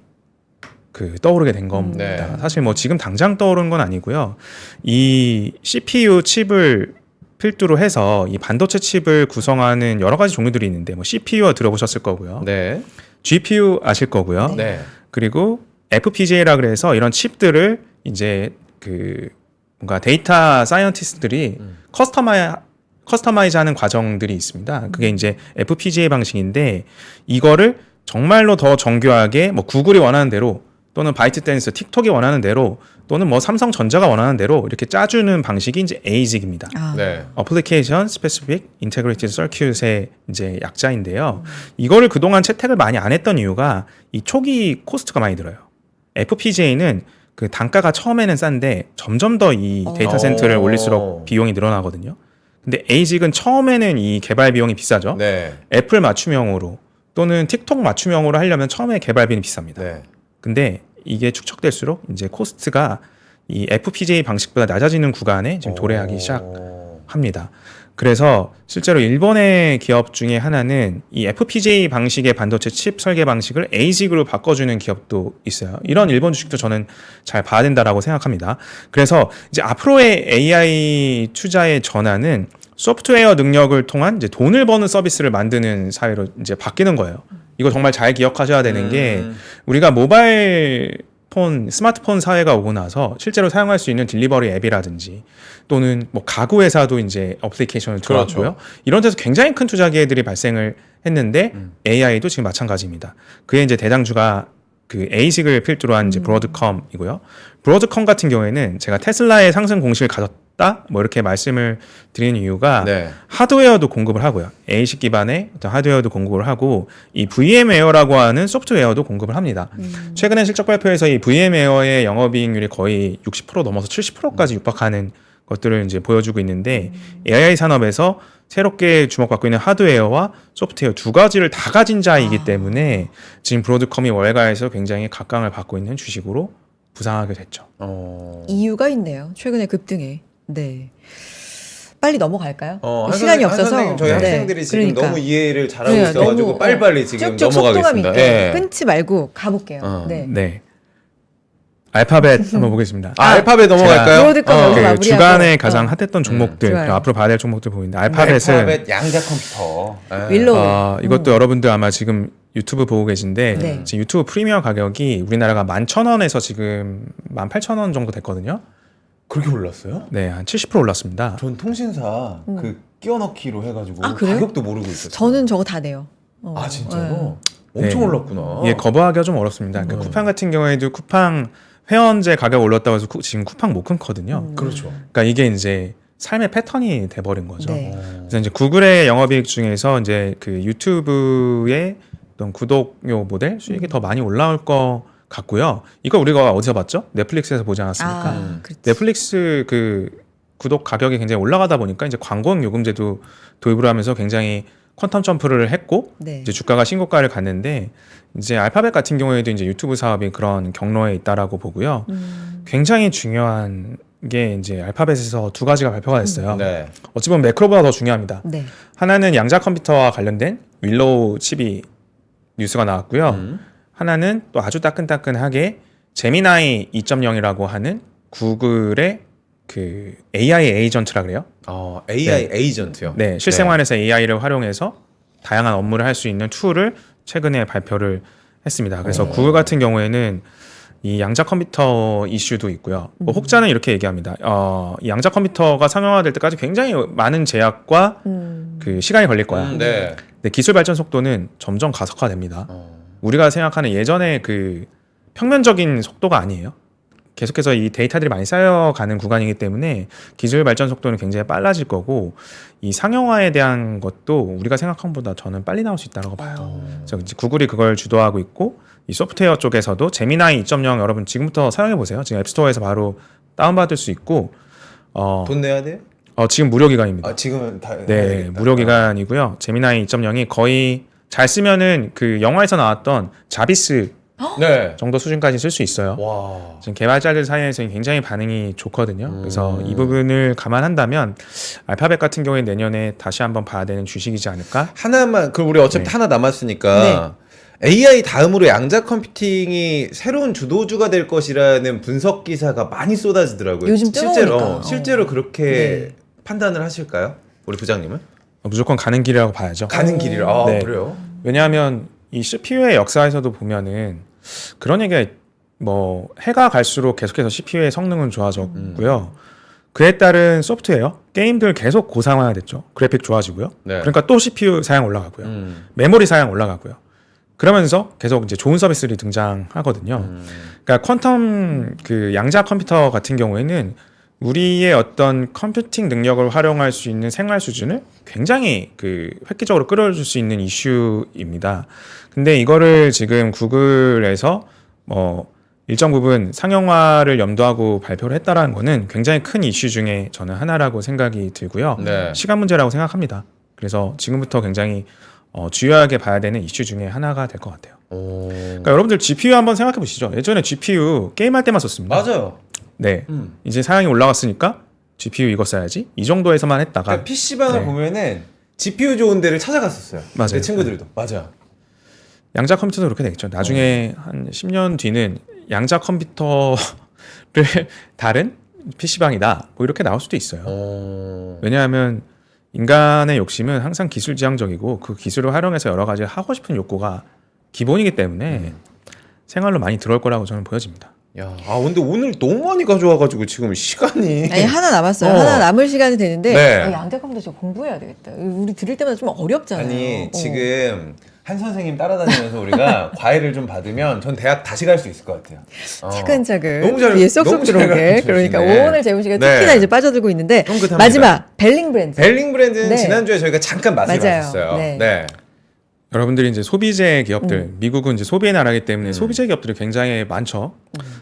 Speaker 3: 떠오르게 된 겁니다.
Speaker 1: 네.
Speaker 3: 사실 뭐 지금 당장 떠오른 건 아니고요. 이 CPU 칩을 필두로 해서 이 반도체 칩을 구성하는 여러 가지 종류들이 있는데 뭐 CPU가 들어보셨을 거고요.
Speaker 1: 네.
Speaker 3: GPU 아실 거고요.
Speaker 1: 네.
Speaker 3: 그리고 FPGA라 그래서 이런 칩들을 이제 뭔가 데이터 사이언티스트들이 커스터마이즈하는 과정들이 있습니다. 그게 이제 FPGA 방식인데 이거를 정말로 더 정교하게 뭐 구글이 원하는 대로 또는 바이트댄스, 틱톡이 원하는 대로 또는 뭐 삼성전자가 원하는 대로 이렇게 짜주는 방식이 이제 ASIC입니다.
Speaker 1: 네.
Speaker 3: Application Specific Integrated Circuit의 이제 약자인데요. 이거를 그동안 채택을 많이 안 했던 이유가 이 초기 코스트가 많이 들어요. FPGA는 그 단가가 처음에는 싼데 점점 더 이 데이터 센터를 올릴수록 비용이 늘어나거든요. 근데 ASIC은 처음에는 이 개발 비용이 비싸죠.
Speaker 1: 네.
Speaker 3: 애플 맞춤형으로 또는 틱톡 맞춤형으로 하려면 처음에 개발비는 비쌉니다.
Speaker 1: 네.
Speaker 3: 근데 이게 축적될수록 이제 코스트가 이 FPGA 방식보다 낮아지는 구간에 지금 도래하기 시작합니다. 그래서 실제로 일본의 기업 중에 하나는 이 FPGA 방식의 반도체 칩 설계 방식을 ASIC으로 바꿔주는 기업도 있어요. 이런 일본 주식도 저는 잘 봐야 된다라고 생각합니다. 그래서 이제 앞으로의 AI 투자의 전환은 소프트웨어 능력을 통한 이제 돈을 버는 서비스를 만드는 사회로 이제 바뀌는 거예요. 이거 정말 잘 기억하셔야 되는 게 우리가 모바일 폰, 스마트폰 사회가 오고 나서 실제로 사용할 수 있는 딜리버리 앱이라든지 또는 뭐 가구 회사도 이제 어플리케이션을 들어왔고요.
Speaker 1: 그렇죠.
Speaker 3: 이런 데서 굉장히 큰 투자 기회들이 발생을 했는데 AI도 지금 마찬가지입니다. 그의 이제 대장주가 그 ASIC을 필두로 한 이제 브로드컴이고요. 브로드컴 같은 경우에는 제가 테슬라의 상승 공식을 가졌다 뭐 이렇게 말씀을 드리는 이유가
Speaker 1: 네.
Speaker 3: 하드웨어도 공급을 하고요. ASIC 기반의 어떤 하드웨어도 공급을 하고 이 VM웨어라고 하는 소프트웨어도 공급을 합니다. 최근에 실적 발표에서 이 VM웨어의 영업이익률이 거의 60% 넘어서 70%까지 육박하는 것들을 이제 보여주고 있는데 AI 산업에서 새롭게 주목받고 있는 하드웨어와 소프트웨어 두 가지를 다 가진 자이기 때문에 지금 브로드컴이 월가에서 굉장히 각광을 받고 있는 주식으로 부상하게 됐죠.
Speaker 2: 이유가 있네요. 최근에 급등에. 네. 빨리 넘어갈까요?
Speaker 1: 한
Speaker 2: 시간이 없어서.
Speaker 1: 선생님, 저희
Speaker 2: 네.
Speaker 1: 학생들이 지금
Speaker 2: 그러니까.
Speaker 1: 너무 이해를 잘하고
Speaker 2: 네,
Speaker 1: 있어가지고
Speaker 2: 너무,
Speaker 1: 빨리빨리 지금
Speaker 2: 쭉쭉 속도감
Speaker 1: 넘어가겠습니다.
Speaker 2: 있게
Speaker 1: 예.
Speaker 2: 끊지 말고 가볼게요. 네.
Speaker 3: 네. 알파벳 한번 보겠습니다.
Speaker 1: 알파벳 넘어갈까요?
Speaker 2: 브로드컴 여기서
Speaker 3: 그
Speaker 2: 마무리하고.
Speaker 3: 주간에 가장 핫했던 종목들,
Speaker 2: 좋아요.
Speaker 3: 그리고 앞으로 봐야 될 종목들 보이는데 알파벳은
Speaker 1: 알파벳 양자 컴퓨터. 예.
Speaker 2: 윌로우.
Speaker 3: 이것도 여러분들 아마 지금 유튜브 보고 계신데
Speaker 2: 네.
Speaker 3: 지금 유튜브 프리미어 가격이 우리나라가 11,000원에서 지금 18,000원 정도 됐거든요.
Speaker 1: 그렇게 올랐어요?
Speaker 3: 네, 한 70% 올랐습니다.
Speaker 1: 전 통신사 그 끼워넣기로 해가지고
Speaker 2: 아, 그래요?
Speaker 1: 가격도 모르고 있었어요.
Speaker 2: 저는 저거 다 내요.
Speaker 1: 아 진짜로?
Speaker 3: 네.
Speaker 1: 엄청
Speaker 3: 네.
Speaker 1: 올랐구나.
Speaker 3: 이게 거부하기가 좀 어렵습니다. 그러니까 쿠팡 같은 경우에도 쿠팡 회원제 가격 올랐다고 해서 지금 쿠팡 못 끊거든요.
Speaker 1: 그렇죠.
Speaker 3: 그러니까 이게 이제 삶의 패턴이 돼버린 거죠.
Speaker 2: 네.
Speaker 3: 그래서 이제 구글의 영업이익 중에서 이제 그 유튜브의 어떤 구독료 모델 수익이 더 많이 올라올 것 같고요. 이거 우리가 어디서 봤죠? 넷플릭스에서 보지 않았습니까?
Speaker 2: 그렇지.
Speaker 3: 넷플릭스 그 구독 가격이 굉장히 올라가다 보니까 이제 광고용 요금제도 도입을 하면서 굉장히 퀀텀 점프를 했고
Speaker 2: 네.
Speaker 3: 이제 주가가 신고가를 갔는데 이제 알파벳 같은 경우에도 이제 유튜브 사업이 그런 경로에 있다라고 보고요. 굉장히 중요한 게 이제 알파벳에서 두 가지가 발표가 됐어요.
Speaker 1: 네.
Speaker 3: 어찌 보면 매크로보다 더 중요합니다.
Speaker 2: 네.
Speaker 3: 하나는 양자 컴퓨터와 관련된 윌로우 칩이 뉴스가 나왔고요. 하나는 또 아주 따끈따끈하게 제미나이 2.0이라고 하는 구글의 그 AI 에이전트라 그래요.
Speaker 1: AI 에이전트요.
Speaker 3: 네, 실생활에서 AI를 활용해서 다양한 업무를 할 수 있는 툴을 최근에 발표를 했습니다. 그래서 구글 같은 경우에는 이 양자 컴퓨터 이슈도 있고요. 뭐 혹자는 이렇게 얘기합니다. 이 양자 컴퓨터가 상용화될 때까지 굉장히 많은 제약과 그 시간이 걸릴 거야.
Speaker 1: 네.
Speaker 3: 근데 기술 발전 속도는 점점 가속화됩니다. 우리가 생각하는 예전의 그 평면적인 속도가 아니에요. 계속해서 이 데이터들이 많이 쌓여가는 구간이기 때문에 기술 발전 속도는 굉장히 빨라질 거고 이 상용화에 대한 것도 우리가 생각한 것보다 저는 빨리 나올 수 있다고 봐요. 그래서 이제 구글이 그걸 주도하고 있고 이 소프트웨어 쪽에서도 제미나이 2.0 여러분 지금부터 사용해 보세요. 지금 앱스토어에서 바로 다운받을 수 있고
Speaker 1: 돈 내야 돼요?
Speaker 3: 지금 무료 기간입니다.
Speaker 1: 지금은 다.
Speaker 3: 네,
Speaker 1: 해야겠다.
Speaker 3: 무료 기간이고요. 제미나이 2.0이 거의 잘 쓰면은 그 영화에서 나왔던 자비스
Speaker 1: 네.
Speaker 3: 정도 수준까지 쓸 수 있어요.
Speaker 1: 와.
Speaker 3: 지금 개발자들 사이에서 굉장히 반응이 좋거든요. 그래서 이 부분을 감안한다면 알파벳 같은 경우에 내년에 다시 한번 봐야 되는 주식이지 않을까?
Speaker 1: 하나만 그 우리 어차피
Speaker 3: 네.
Speaker 1: 하나 남았으니까 AI 다음으로 양자 컴퓨팅이 새로운 주도주가 될 것이라는 분석 기사가 많이 쏟아지더라고요.
Speaker 2: 요즘 뜨거우니까.
Speaker 1: 실제로 그렇게
Speaker 2: 네.
Speaker 1: 판단을 하실까요? 우리 부장님은?
Speaker 3: 무조건 가는 길이라고 봐야죠.
Speaker 1: 가는 길이라.
Speaker 3: 네.
Speaker 1: 그래요?
Speaker 3: 왜냐하면 이 CPU의 역사에서도 보면은 그런 얘기가 뭐 해가 갈수록 계속해서 CPU의 성능은 좋아졌고요. 그에 따른 소프트웨어, 게임들 계속 고상화됐죠. 그래픽 좋아지고요.
Speaker 1: 네.
Speaker 3: 그러니까 또 CPU 사양 올라가고요. 메모리 사양 올라가고요. 그러면서 계속 이제 좋은 서비스들이 등장하거든요. 그러니까 퀀텀 그 양자 컴퓨터 같은 경우에는 우리의 어떤 컴퓨팅 능력을 활용할 수 있는 생활 수준을 굉장히 그 획기적으로 끌어줄 수 있는 이슈입니다. 근데 이거를 지금 구글에서 뭐 일정 부분 상용화를 염두하고 발표를 했다라는 거는 굉장히 큰 이슈 중에 저는 하나라고 생각이 들고요.
Speaker 1: 네.
Speaker 3: 시간 문제라고 생각합니다. 그래서 지금부터 굉장히 주요하게 봐야 되는 이슈 중에 하나가 될 것 같아요.
Speaker 1: 오.
Speaker 3: 그러니까 여러분들 GPU 한번 생각해 보시죠. 예전에 GPU 게임할 때만 썼습니다.
Speaker 1: 맞아요.
Speaker 3: 네. 이제 사양이 올라갔으니까 GPU 이거 써야지. 이 정도에서만 했다가
Speaker 1: 그러니까 PC방을
Speaker 3: 네.
Speaker 1: 보면은 GPU 좋은 데를 찾아갔었어요.
Speaker 3: 맞아요.
Speaker 1: 내 친구들도. 맞아요.
Speaker 3: 양자 컴퓨터도 그렇게 되겠죠. 나중에 한 10년 뒤는 양자 컴퓨터를 다른 PC방이다. 뭐 이렇게 나올 수도 있어요.
Speaker 1: 오.
Speaker 3: 왜냐하면 인간의 욕심은 항상 기술 지향적이고 그 기술을 활용해서 여러 가지 하고 싶은 욕구가 기본이기 때문에 생활로 많이 들어올 거라고 저는 보여집니다.
Speaker 1: 야, 근데 오늘 너무 많이 가져와가지고 지금 시간이.
Speaker 2: 아니 하나 남았어요.
Speaker 1: 어.
Speaker 2: 하나 남을 시간이 되는데
Speaker 1: 네.
Speaker 2: 양자컴퓨터 좀 공부해야 되겠다. 우리 들을 때마다 좀 어렵잖아요.
Speaker 1: 아니,
Speaker 2: 어.
Speaker 1: 지금 한 선생님 따라다니면서 우리가 과외를 좀 받으면 전 대학 다시 갈 수 있을 것 같아요.
Speaker 2: 차근차근
Speaker 1: 너무 잘-
Speaker 2: 뒤에 쏙쏙
Speaker 1: 너무 잘
Speaker 2: 들어오게.
Speaker 1: 가르쳐
Speaker 2: 그러니까
Speaker 1: 주시네.
Speaker 2: 오늘 재훈 씨가
Speaker 1: 네.
Speaker 2: 특히나 이제 빠져들고 있는데
Speaker 1: 쫑긋합니다.
Speaker 2: 마지막 벨링 브랜드.
Speaker 1: 벨링 브랜드는
Speaker 2: 네.
Speaker 1: 지난주에 저희가 잠깐 맛을
Speaker 2: 맞아요.
Speaker 1: 봤었어요.
Speaker 2: 네.
Speaker 1: 네.
Speaker 3: 여러분들이 이제 소비재 기업들, 미국은 이제 소비의 나라이기 때문에 소비재 기업들이 굉장히 많죠.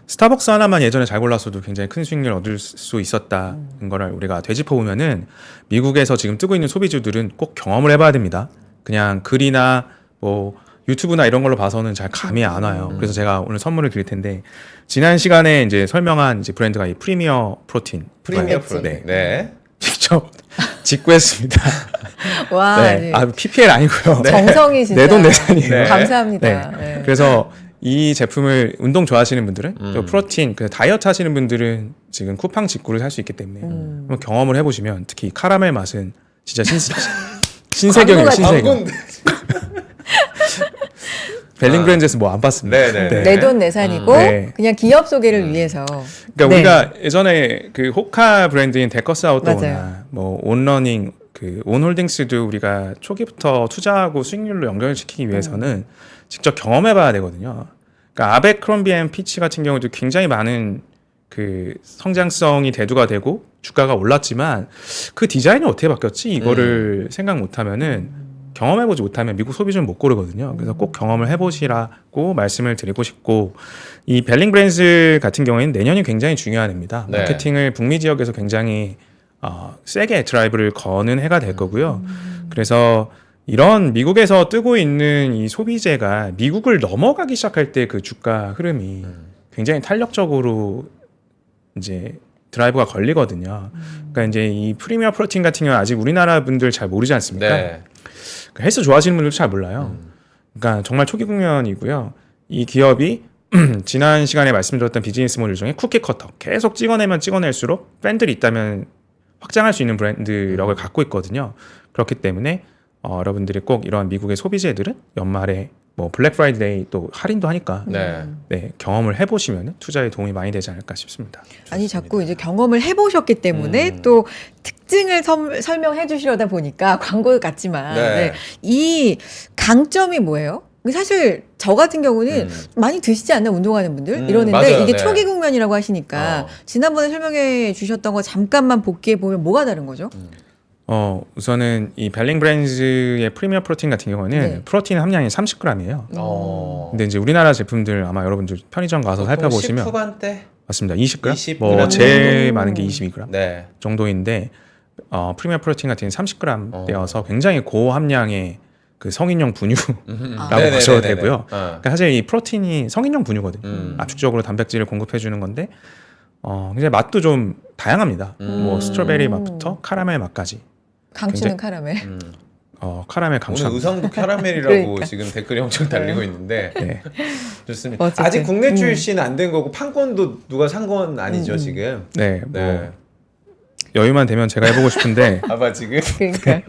Speaker 3: 스타벅스 하나만 예전에 잘 골랐어도 굉장히 큰 수익률을 얻을 수 있었다는 거를 우리가 되짚어 보면은 미국에서 지금 뜨고 있는 소비주들은 꼭 경험을 해봐야 됩니다. 그냥 글이나 뭐 유튜브나 이런 걸로 봐서는 잘 감이 안 와요. 그래서 제가 오늘 선물을 드릴 텐데 지난 시간에 이제 설명한 이제 브랜드가 이 프리미어 프로틴.
Speaker 1: 프리미어
Speaker 2: 그치.
Speaker 1: 프로. 네.
Speaker 3: 직접 직구했습니다.
Speaker 2: 와,
Speaker 3: 네.
Speaker 2: 네.
Speaker 3: 아 PPL 아니고요.
Speaker 2: 정성이 진짜.
Speaker 3: 내 돈 내산이에요.
Speaker 1: 네.
Speaker 2: 감사합니다.
Speaker 3: 네.
Speaker 2: 네.
Speaker 3: 그래서 이 제품을 운동 좋아하시는 분들은 또 프로틴, 그 다이어트 하시는 분들은 지금 쿠팡 직구를 살 수 있기 때문에 한번 경험을 해보시면 특히 카라멜 맛은 진짜 신세경이에요.
Speaker 2: 광고
Speaker 3: 신세경.
Speaker 1: 광고인데.
Speaker 3: 벨링 브랜드에서 뭐 안 봤습니다.
Speaker 1: 네네.
Speaker 2: 내 돈 내산이고
Speaker 3: 네.
Speaker 2: 그냥 기업 소개를 위해서.
Speaker 3: 그러니까
Speaker 2: 네.
Speaker 3: 우리가 예전에 그 호카 브랜드인 데커스 아웃도어나
Speaker 2: 맞아요.
Speaker 3: 뭐 온러닝, 그 온홀딩스도 우리가 초기부터 투자하고 수익률로 연결시키기 위해서는 직접 경험해봐야 되거든요. 그러니까 아베크롬비앤 피치 같은 경우도 굉장히 많은 그 성장성이 대두가 되고 주가가 올랐지만 그 디자인이 어떻게 바뀌었지 이거를 생각 못하면은 경험해보지 못하면 미국 소비주는 못 고르거든요. 그래서 꼭 경험을 해보시라고 말씀을 드리고 싶고 이 벨링 브랜드 같은 경우에는 내년이 굉장히 중요한 해입니다.
Speaker 1: 네.
Speaker 3: 마케팅을 북미 지역에서 굉장히 세게 드라이브를 거는 해가 될 거고요. 그래서 이런 미국에서 뜨고 있는 이 소비재가 미국을 넘어가기 시작할 때 그 주가 흐름이 굉장히 탄력적으로 이제 드라이브가 걸리거든요. 그러니까 이제 이 프리미어 프로틴 같은 경우는 아직 우리나라 분들 잘 모르지 않습니까?
Speaker 1: 네.
Speaker 3: 헬스 좋아하시는 분들도 잘 몰라요. 그러니까 정말 초기 국면이고요. 이 기업이 지난 시간에 말씀드렸던 비즈니스 모델 중에 쿠키 커터 계속 찍어내면 찍어낼수록 팬들이 있다면 확장할 수 있는 브랜드력을 갖고 있거든요. 그렇기 때문에 여러분들이 꼭 이런 미국의 소비재들은 연말에 뭐 블랙 프라이데이 또 할인도 하니까
Speaker 1: 네.
Speaker 3: 경험을 해보시면 투자에 도움이 많이 되지 않을까 싶습니다.
Speaker 2: 아니 자꾸 이제 경험을 해보셨기 때문에 또 특징을 설명해 주시려다 보니까 광고 같지만
Speaker 1: 네.
Speaker 2: 네. 이 강점이 뭐예요? 사실 저 같은 경우는 많이 드시지 않나 운동하는 분들 이러는데
Speaker 1: 맞아요.
Speaker 2: 이게
Speaker 1: 네.
Speaker 2: 초기 국면이라고 하시니까 지난번에 설명해 주셨던 거 잠깐만 복기해 보면 뭐가 다른 거죠?
Speaker 3: 우선은 이 벨링 브랜드의 프리미어 프로틴 같은 경우는
Speaker 2: 네.
Speaker 3: 프로틴 함량이 30g이에요. 근데 이제 우리나라 제품들 아마 여러분들 편의점 가서 살펴보시면
Speaker 1: 10 후반대?
Speaker 3: 맞습니다. 20g?
Speaker 1: 20g
Speaker 3: 뭐 제일
Speaker 2: 정도.
Speaker 3: 많은 게 22g
Speaker 1: 네.
Speaker 3: 정도인데 프리미어 프로틴 같은 경우는 30g 되어서 굉장히 고함량의 그 성인용 분유라고
Speaker 1: 네네네네네.
Speaker 3: 보셔도 되고요. 그러니까
Speaker 1: 어.
Speaker 3: 사실 이 프로틴이 성인용 분유거든요.
Speaker 1: 음.
Speaker 3: 압축적으로 단백질을 공급해 주는 건데 굉장히 맛도 좀 다양합니다. 뭐 스트로베리 맛부터 카라멜 맛까지.
Speaker 2: 강추는
Speaker 3: 굉장히-
Speaker 2: 카라멜.
Speaker 3: 카라멜
Speaker 1: 오늘
Speaker 3: 강추합니다.
Speaker 1: 의상도 캐러멜이라고
Speaker 2: 그러니까.
Speaker 1: 지금 댓글이 엄청 달리고 있는데
Speaker 3: 네.
Speaker 1: 좋습니다.
Speaker 2: 어쨌든.
Speaker 1: 아직 국내 출시는 안 된 거고 판권도 누가 산 건 아니죠 지금.
Speaker 3: 네, 뭐
Speaker 1: 네.
Speaker 3: 여유만 되면 제가 해보고 싶은데
Speaker 1: 아마 지금
Speaker 2: 그러니까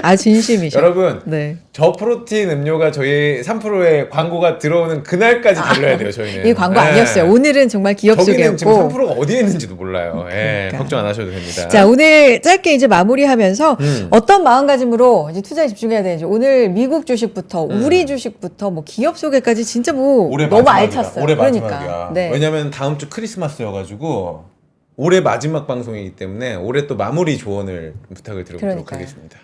Speaker 2: 아 진심이셔.
Speaker 1: 여러분
Speaker 2: 네.
Speaker 1: 저 프로틴 음료가 저희 3%의 광고가 들어오는 그날까지 달려야 돼요 저희는.
Speaker 2: 이 광고
Speaker 1: 네.
Speaker 2: 아니었어요. 오늘은 정말 기업
Speaker 1: 저기는 지금
Speaker 2: 소개였고.
Speaker 1: 3%가 어디에 있는지도 몰라요. 예,
Speaker 2: 그러니까.
Speaker 1: 걱정 안 하셔도 됩니다.
Speaker 2: 자 오늘 짧게 이제 마무리하면서 어떤 마음가짐으로 이제 투자에 집중해야 되는지 오늘 미국 주식부터 우리 주식부터 뭐 기업 소개까지 진짜 뭐
Speaker 1: 올해
Speaker 2: 너무
Speaker 1: 마지막이다.
Speaker 2: 알찼어요.
Speaker 1: 올해
Speaker 2: 그러니까.
Speaker 1: 마지막이야.
Speaker 2: 네.
Speaker 1: 왜냐면 다음 주 크리스마스여가지고 올해 마지막 방송이기 때문에 올해 또 마무리 조언을 부탁을 드려보도록
Speaker 2: 그러니까요.
Speaker 1: 하겠습니다.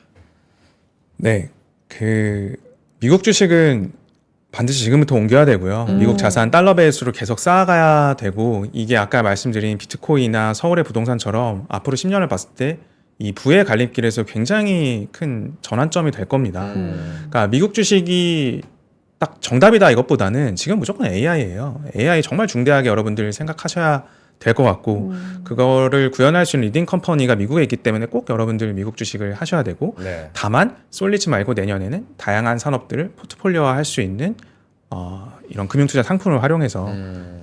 Speaker 3: 네, 그 미국 주식은 반드시 지금부터 옮겨야 되고요. 미국 자산 달러 베이스로 계속 쌓아가야 되고 이게 아까 말씀드린 비트코인이나 서울의 부동산처럼 앞으로 10년을 봤을 때 이 부의 갈림길에서 굉장히 큰 전환점이 될 겁니다. 그러니까 미국 주식이 딱 정답이다 이것보다는 지금 무조건 AI예요. AI 정말 중대하게 여러분들 생각하셔야 될 것 같고 그거를 구현할 수 있는 리딩 컴퍼니가 미국에 있기 때문에 꼭 여러분들 미국 주식을 하셔야 되고
Speaker 1: 네.
Speaker 3: 다만 쏠리지 말고 내년에는 다양한 산업들을 포트폴리오화 할 수 있는 이런 금융투자 상품을 활용해서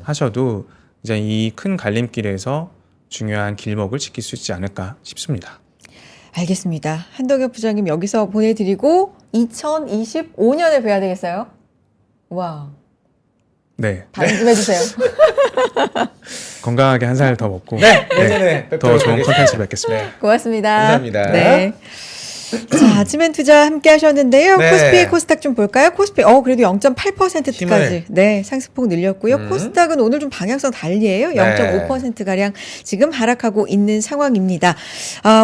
Speaker 3: 하셔도 이제 이 큰 갈림길에서 중요한 길목을 지킬 수 있지 않을까 싶습니다.
Speaker 2: 알겠습니다. 한덕엽 부장님 여기서 보내드리고 2025년에 뵈야 되겠어요? 와,
Speaker 3: 네,
Speaker 2: 발음 좀 해주세요.
Speaker 3: 건강하게 한 살 더 먹고
Speaker 1: 내년에
Speaker 3: 더 좋은 컨텐츠 뵙겠습니다.
Speaker 2: 고맙습니다.
Speaker 1: 감사합니다.
Speaker 2: 네. 자, 아침엔 투자 함께 하셨는데요.
Speaker 1: 네.
Speaker 2: 코스피, 코스닥 좀 볼까요? 코스피, 그래도 0.8%까지.
Speaker 1: 힘을.
Speaker 2: 네, 상승폭 늘렸고요. 코스닥은 오늘 좀 방향성 달리예요. 0.5%가량 지금 하락하고 있는 상황입니다.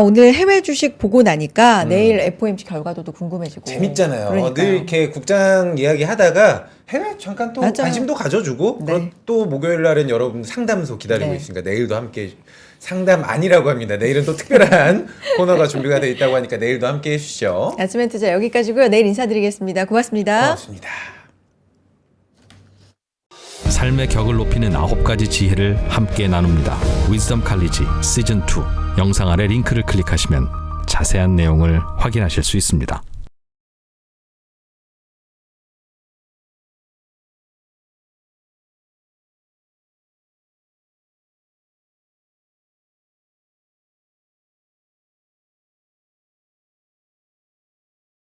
Speaker 2: 오늘 해외 주식 보고 나니까 내일 FOMC 결과도 궁금해지고.
Speaker 1: 재밌잖아요.
Speaker 2: 그러니까요.
Speaker 1: 늘 이렇게 국장 이야기 하다가 해외 잠깐 또
Speaker 2: 맞아요.
Speaker 1: 관심도 가져주고
Speaker 2: 네.
Speaker 1: 그리고 또 목요일 날은 여러분 상담소 기다리고
Speaker 2: 네.
Speaker 1: 있으니까 내일도 함께 상담 아니라고 합니다. 내일은 또 특별한 코너가 준비가 되어 있다고 하니까 내일도 함께 해주시죠.
Speaker 2: 아침엔 투자 여기까지고요. 내일 인사드리겠습니다. 고맙습니다.
Speaker 1: 고맙습니다.
Speaker 6: 삶의 격을 높이는 9가지 지혜를 함께 나눕니다. 위즈덤 칼리지 시즌 2 영상 아래 링크를 클릭하시면 자세한 내용을 확인하실 수 있습니다.